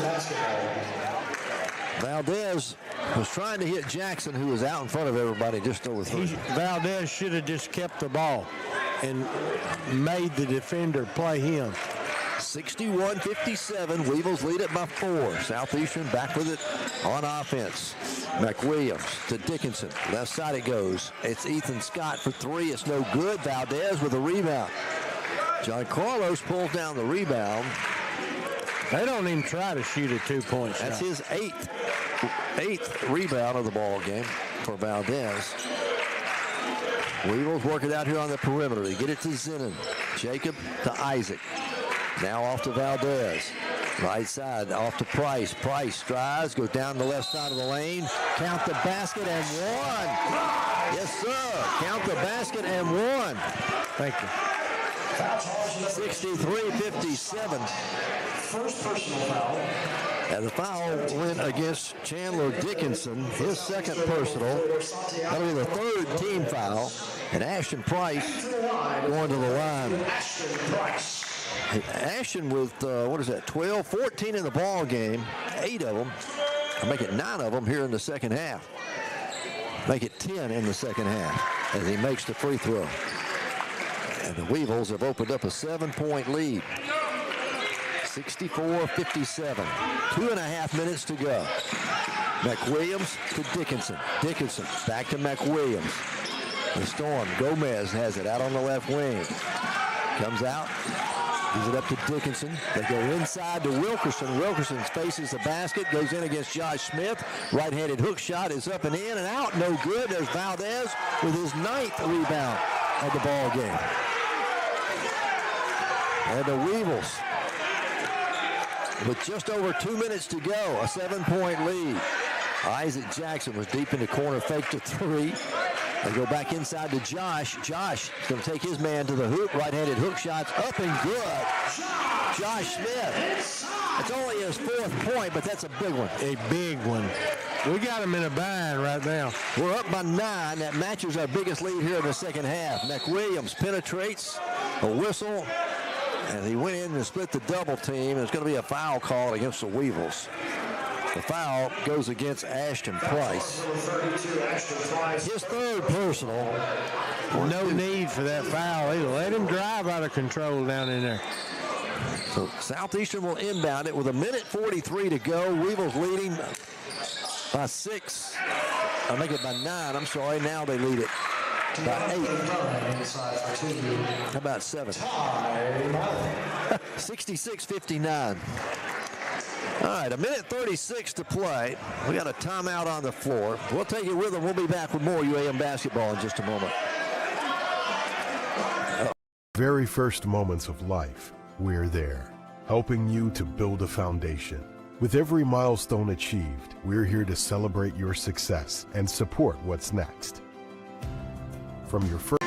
S1: Valdez was trying to hit Jackson, who was out in front of everybody, just over 3.
S2: Valdez should have just kept the ball and made the defender play him.
S1: 61-57, Weevils lead it by 4. Southeastern back with it on offense. McWilliams to Dickinson. Left side it goes. It's Ethan Scott for 3. It's no good. Valdez with a rebound. John Carlos pulls down the rebound.
S2: They don't even try to shoot a 2-point shot.
S1: That's his eighth rebound of the ball game for Valdez. Weevils work it out here on the perimeter. They get it to Zinnan. Jacob to Isaac. Now off to Valdez. Right side off to Price. Price drives, goes down the left side of the lane. Count the basket and 1. Yes, sir. Count the basket and 1.
S2: Thank you.
S1: 63-57.
S3: First personal foul.
S1: And the foul went against Chandler Dickinson, his second personal. That'll be the 3rd team foul. And Ashton Price going to the line.
S3: Ashton Price.
S1: Ashton with, 12, 14 in the ball game. 8 of them, or make it 9 of them here in the second half. Make it 10 in the second half as he makes the free throw. And the Weevils have opened up a 7-point lead. 64-57. 2.5 minutes to go. McWilliams to Dickinson. Dickinson back to McWilliams. The Storm, Gomez has it out on the left wing. Comes out. Gives it up to Dickinson. They go inside to Wilkerson. Wilkerson faces the basket, goes in against Josh Smith. Right-handed hook shot is up and in and out. No good. There's Valdez with his 9th rebound of the ball game. And the Weevils, with just over 2 minutes to go, a 7-point lead. Isaac Jackson was deep in the corner, fake to 3. They go back inside to Josh. Josh is going to take his man to the hoop. Right-handed hook shots up and good. Josh Smith. It's only his 4th point, but that's a big one.
S2: A big one. We got him in a bind right now.
S1: We're up by 9. That matches our biggest lead here in the second half. McWilliams penetrates. A whistle. And he went in and split the double team. There's going to be a foul called against the Weevils. The foul goes against Ashton Price. His 3rd personal.
S2: No need for that foul either. Let him drive out of control down in there.
S1: So Southeastern will inbound it with 1:43 to go. Weevils leading by 6. I make it by 9. I'm sorry. Now they lead it by 8. How about 7? 66-59. All right, 1:36 to play. We got a timeout on the floor. We'll take it with them. We'll be back with more UAM basketball in just a moment.
S6: Very first moments of life, we're there, helping you to build a foundation. With every milestone achieved, we're here to celebrate your success and support what's next. From your first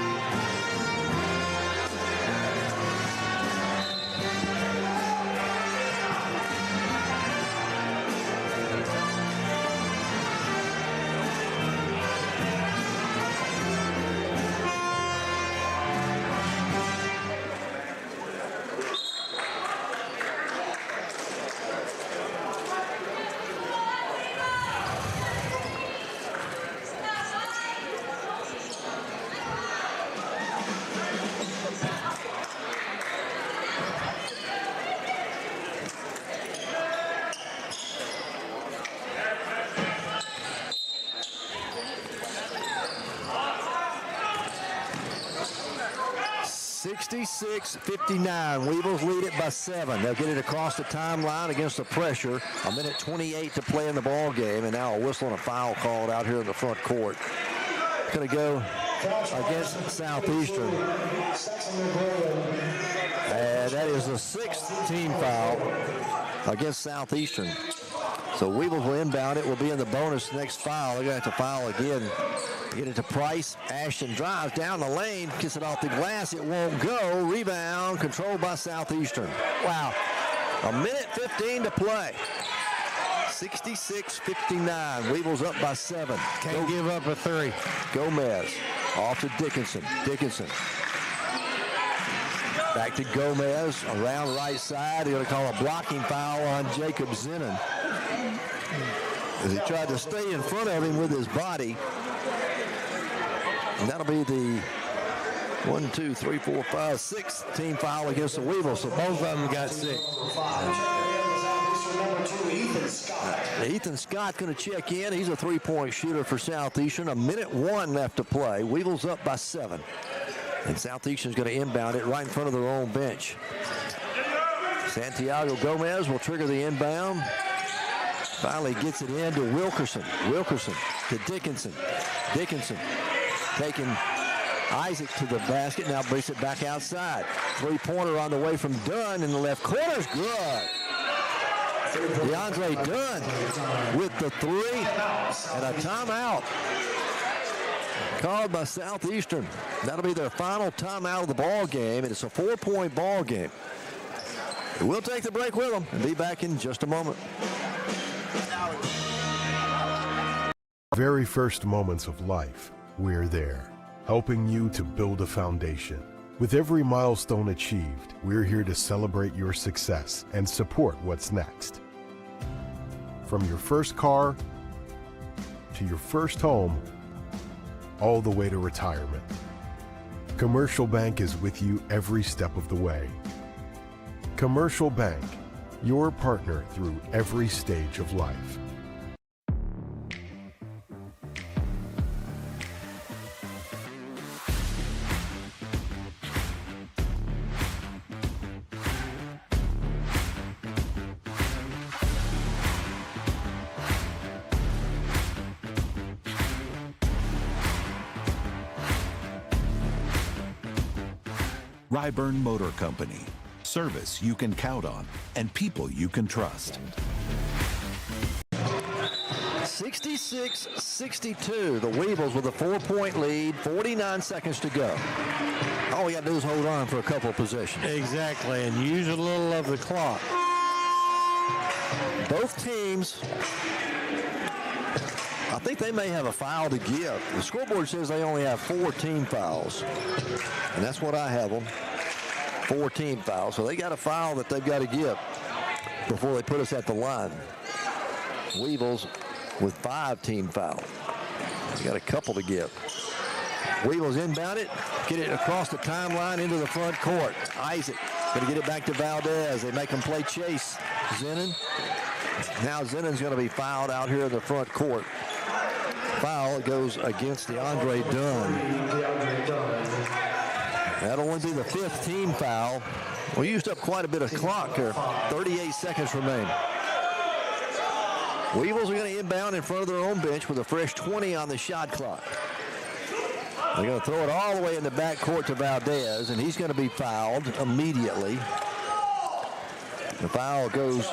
S1: 66-59. Weevils lead it by 7. They'll get it across the timeline against the pressure. 1:28 to play in the ball game, and now a whistle and a foul called out here in the front court. Going to go against Southeastern. And that is the 6th team foul against Southeastern. So Weevils will inbound it. Will be in the bonus next foul. They're going to have to foul again. Get it to Price. Ashton drives down the lane, gets it off the glass. It won't go. Rebound controlled by Southeastern. Wow. 1:15 to play. 66-59. Weevils up by 7.
S2: Can't give up a 3.
S1: Gomez off to Dickinson. Dickinson. Back to Gomez, around right side. They're going to call a blocking foul on 𝗗𝗜𝗦𝗖𝗟𝗔𝗜𝗠𝗘𝗥 as he tried to stay in front of him with his body. And that'll be the 1, 2, 3, 4, 5, 6 team foul against the Weevils. So both of them got 6. Ethan Scott's going to check in. He's a three-point shooter for Southeastern. 1:01 left to play. Weevils up by 7. And Southeastern's going to inbound it right in front of their own bench. Santiago Gomez will trigger the inbound. Finally gets it in to Wilkerson. Wilkerson to Dickinson. Dickinson taking Isaac to the basket. Now brings it back outside. Three-pointer on the way from Dunn in the left corner is good. DeAndre Dunn with the 3 and a timeout called by Southeastern. That'll be their final timeout of the ball game, and it's a 4-point ball game. We'll take the break with them and be back in just a moment.
S6: Very first moments of life, we're there, helping you to build a foundation. With every milestone achieved, we're here to celebrate your success and support what's next. From your first car to your first home, all the way to retirement. Commercial Bank is with you every step of the way. Commercial Bank, your partner through every stage of life.
S5: 𝗗𝗚𝗦𝗏 Motor Company. Service you can count on and people you can trust.
S1: 66-62. The Weevils with a 4-point lead. 49 seconds to go. All we got to do is hold on for a couple of possessions.
S2: Exactly, and use a little of the clock.
S1: Both teams, I think they may have a foul to give. The scoreboard says they only have 4 team fouls, and that's what I have them. 4 team fouls, so they got a foul that they've got to give before they put us at the line. Weevils with 5 team fouls. They got a couple to give. Weevils inbound it, get it across the timeline into the front court. Isaac going to get it back to Valdez. They make him play chase. Zennon. Now Zennon's going to be fouled out here in the front court. Foul goes against DeAndre Dunn. That'll only be the 5th team foul. We used up quite a bit of clock here. 38 seconds remain. Weevils are going to inbound in front of their own bench with a fresh 20 on the shot clock. They're going to throw it all the way in the backcourt to Valdez, and he's going to be fouled immediately. The foul goes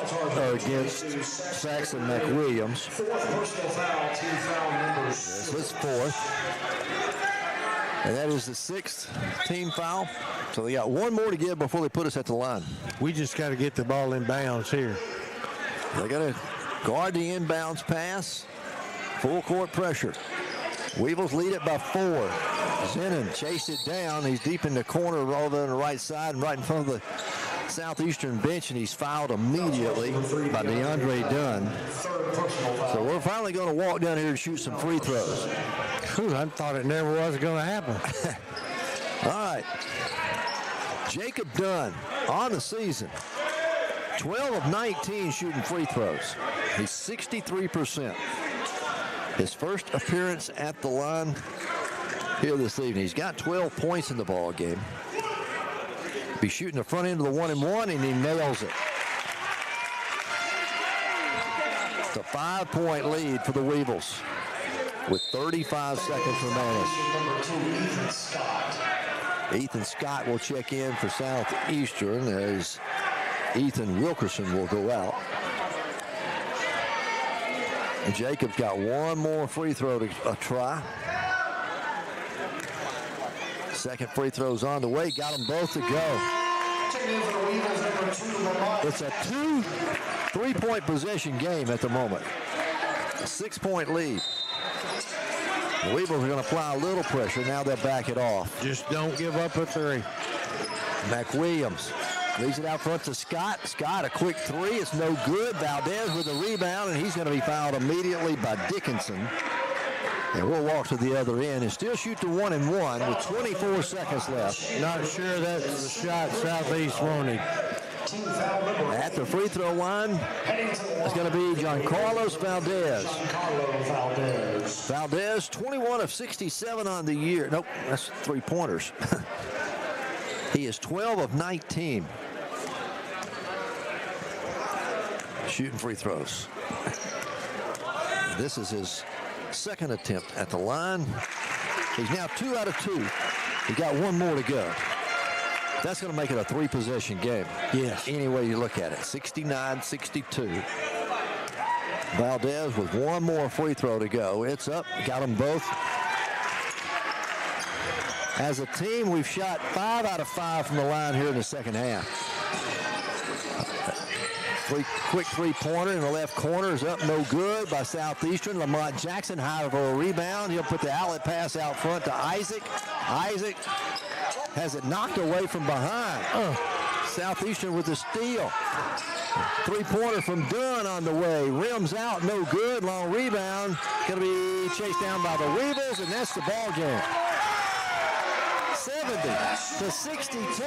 S1: against Saxon McWilliams.
S3: 4th personal foul, team foul number 6.
S1: This is 4th. And that is the 6th team foul. So they got 1 more to give before they put us at the line.
S2: We just got to get the ball in bounds here.
S1: They got to guard the inbounds pass. Full court pressure. Weevils lead it by 4. Zennon chased it down. He's deep in the corner over on the right side and right in front of the Southeastern bench, and he's fouled immediately by DeAndre Dunn. So we're finally going to walk down here and shoot some free throws.
S2: I thought it never was going to happen.
S1: All right. Jacob Dunn on the season. 12 of 19 shooting free throws. He's 63%. His first appearance at the line here this evening. He's got 12 points in the ball game. Be shooting the front end of the 1-and-1, and he nails it. It's a 5-point lead for the Weevils with 35 seconds remaining. Ethan Scott will check in for Southeastern as Ethan Wilkerson will go out. And Jacob's got 1 more free throw to try. Second free throw's on the way. Got them both to go. It's a 3-point possession game at the moment. A 6-point lead. The Weevils are going to apply a little pressure. Now they'll back it off.
S2: Just don't give up a three.
S1: McWilliams leaves it out front to Scott. Scott, a quick three. It's no good. Valdez with a rebound, and he's going to be fouled immediately by Dickinson. And we'll walk to the other end and still shoot the 1-and-1 with 24 seconds left.
S2: Not sure that's the shot Southeast wanted.
S1: At the free throw line, it's going to be Giancarlos Valdez. Valdez, 21 of 67 on the year. Nope, that's 3-pointers. He is 12 of 19. Shooting free throws. This is his second attempt at the line. He's now 2 out of 2. He got one more to go. That's going to make it a 3-possession game.
S2: Yes.
S1: Any way you look at it. 69-62. Valdez with one more free throw to go. It's up. Got them both. As a team, we've shot 5 out of 5 from the line here in the second half. Quick three-pointer in the left corner is up, no good by Southeastern. Lamont Jackson high for a rebound. He'll put the outlet pass out front to Isaac. Isaac has it knocked away from behind. Southeastern with the steal. Three-pointer from Dunn on the way. Rims out, no good. Long rebound. Going to be chased down by the Weevils, and that's the ball game. 70-62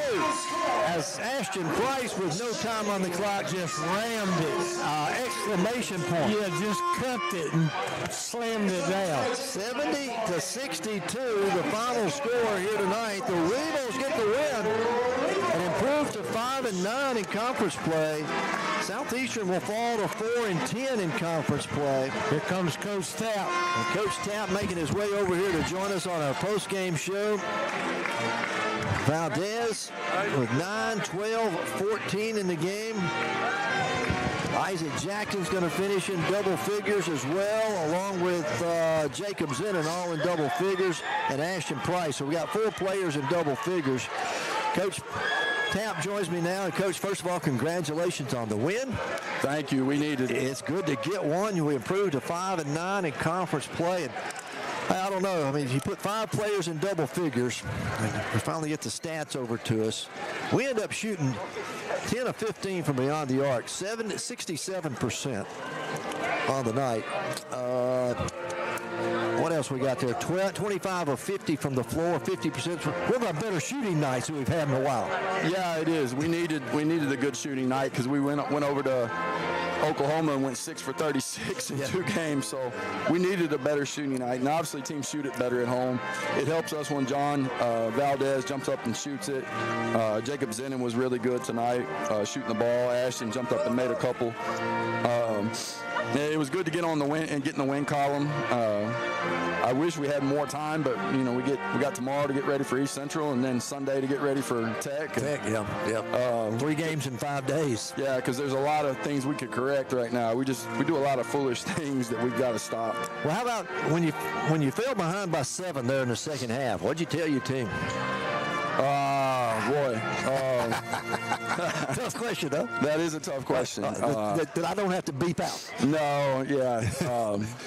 S1: as Ashton Price with no time on the clock just rammed it. Exclamation point.
S2: Yeah, just cupped it and slammed it down.
S1: 70-62, the final score here tonight. The Weevils get the win and improve to 5-9 in conference play. Southeastern will fall to 4-10 in conference play.
S2: Here comes Coach Tapp.
S1: And Coach Tapp making his way over here to join us on our post-game show. Valdez with 9, 12, 14 in the game. Isaac Jackson's going to finish in double figures as well, along with Jacob Zinnan, all in double figures, and Ashton Price. So we got 4 players in double figures. Coach Tapp joins me now. And Coach, first of all, congratulations on the win.
S10: Thank you. We needed it.
S1: It's good to get one. We improved to 5-9 in conference play. And I don't know. I mean, if you put 5 players in double figures, we finally get the stats over to us. We end up shooting 10 of 15 from beyond the arc, 67% on the night. What else we got there? 25 of 50 from the floor, 50%. One of our better shooting nights that we've had in a while.
S10: Yeah, it is. We needed a good shooting night because we went over to Oklahoma and went 6 for 36 in 2 games, so we needed a better shooting night. And obviously, teams shoot it better at home. It helps us when John Valdez jumps up and shoots it. Jacob Zinnan was really good tonight shooting the ball. Ashton jumped up and made a couple. It was good to get on the win and get in the win column. I wish we had more time, but you know we got tomorrow to get ready for East Central, and then Sunday to get ready for Tech.
S1: Yeah. 3 games in 5 days.
S10: Yeah, because there's a lot of things we could correct right now. We do a lot of foolish things that we've got to stop.
S1: Well, how about when you fell behind by 7 there in the second half? What'd you tell your team?
S10: Boy.
S1: Tough question, though.
S10: That is a tough question.
S1: That I don't have to beep out.
S10: No, yeah.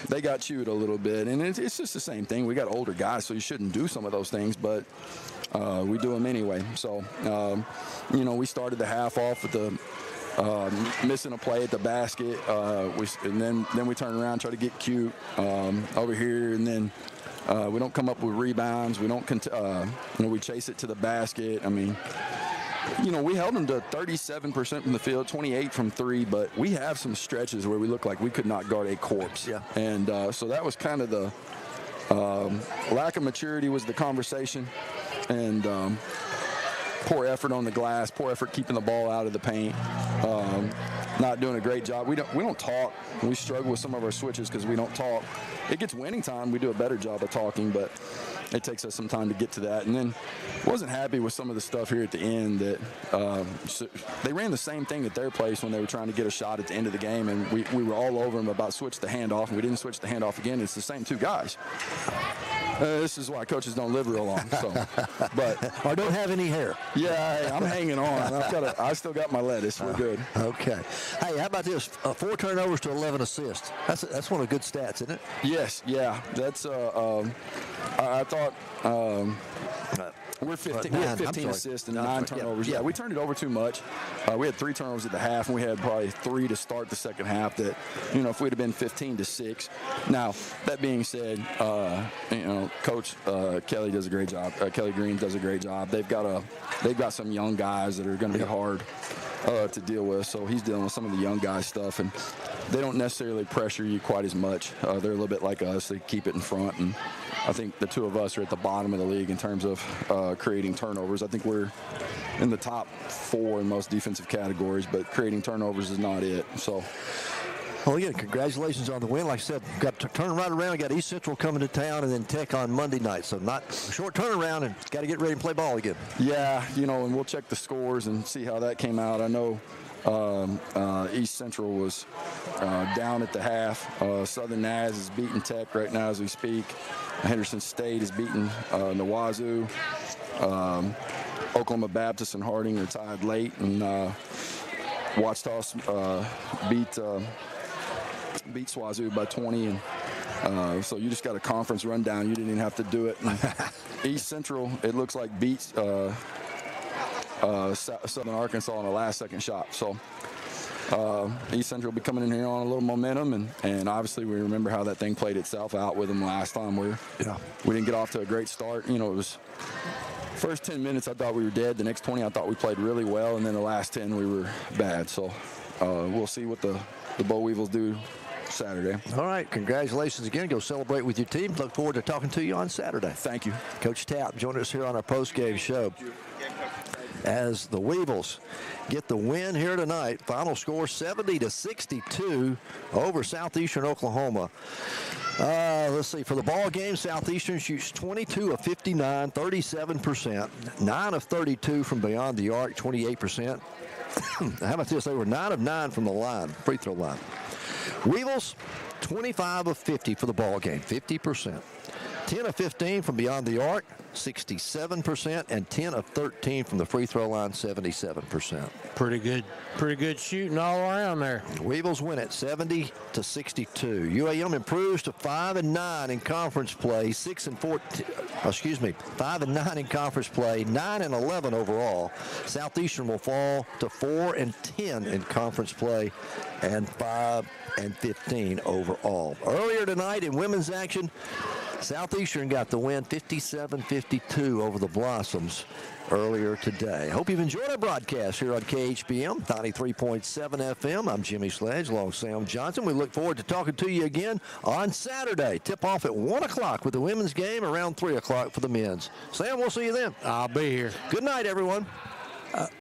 S10: They got chewed a little bit, and it's just the same thing. We got older guys, so you shouldn't do some of those things, but we do them anyway. So, we started the half off with the missing a play at the basket, and then we turn around, try to get cute over here, and then we don't come up with rebounds. We don't, we chase it to the basket. I mean, we held them to 37% from the field, 28 from 3, but we have some stretches where we look like we could not guard a corpse.
S1: Yeah.
S10: And so that was kind of the lack of maturity was the conversation, and poor effort on the glass, poor effort keeping the ball out of the paint. Not doing a great job. We don't talk. We struggle with some of our switches because we don't talk. It gets winning time. We do a better job of talking, but it takes us some time to get to that. And then wasn't happy with some of the stuff here at the end that they ran the same thing at their place when they were trying to get a shot at the end of the game, and we were all over them about switch the handoff, and we didn't switch the handoff again. It's the same 2 guys. This is why coaches don't live real long. So, but
S1: or don't have any hair.
S10: Yeah, I'm hanging on. I still got my lettuce. We're good.
S1: Okay. Hey, how about this? 4 turnovers to 11 assists. That's one of the good stats, isn't it?
S10: Yes. Yeah. That's. I thought. We're 15. We had 15 assists and 9 turnovers. Yeah, we turned it over too much. We had 3 turnovers at the half, and we had probably 3 to start the second half. That, if we'd have been 15-6. Now, that being said, Coach Kelly does a great job. Kelly Green does a great job. They've got some young guys that are going to be hard to deal with. So he's dealing with some of the young guys stuff, and they don't necessarily pressure you quite as much. They're a little bit like us. They keep it in front, and I think the two of us are at the bottom of the league in terms of creating turnovers. I think we're in the top 4 in most defensive categories, but creating turnovers is not it. So.
S1: Well, again, congratulations on the win. Like I said, got to turn right around. Got East Central coming to town, and then Tech on Monday night. So not a short turnaround, and got to get ready and play ball again.
S10: Yeah, and we'll check the scores and see how that came out. I know East Central was down at the half. Southern Naz is beating Tech right now as we speak. Henderson State is beating 𝗗𝗜𝗦𝗖𝗟𝗔𝗜𝗠𝗘𝗥. Oklahoma Baptist and Harding are tied late, and Ouachita beat SWAZU by 20, and so you just got a conference rundown. You didn't even have to do it. East Central, it looks like beat Southern Arkansas on a last-second shot. So East Central will be coming in here on a little momentum, and obviously we remember how that thing played itself out with them last time. We didn't get off to a great start. It was first 10 minutes I thought we were dead. The next 20 I thought we played really well, and then the last 10 we were bad. So we'll see what the Bo Weevils do Saturday.
S1: All right, congratulations again. Go celebrate with your team. Look forward to talking to you on Saturday.
S10: Thank you.
S1: Coach Tapp joining us here on our post-game show as the Weevils get the win here tonight. Final score 70-62 over Southeastern Oklahoma. Let's see. For the ball game, Southeastern shoots 22 of 59, 37%. 9 of 32 from beyond the arc, 28%. How about this? They were 9 of 9 from the line, free throw line. Weevils, 25 of 50 for the ball game, 50%. 10 of 15 from beyond the arc, 67%, and 10 of 13 from the free throw line, 77%.
S2: Pretty good shooting all around there.
S1: Weevils win it 70-62. UAM improves to 5-9 in conference play, 5-9 in conference play, 9-11 overall. Southeastern will fall to 4-10 in conference play, and 5-15 overall. Earlier tonight in women's action, Southeastern got the win 57-52 over the Blossoms earlier today. Hope you've enjoyed our broadcast here on KHBM 93.7 FM. I'm Jimmy Sledge along with Sam Johnson. We look forward to talking to you again on Saturday. Tip off at 1 o'clock with the women's game, around 3 o'clock for the men's. Sam, we'll see you then.
S2: I'll be here.
S1: Good night, everyone.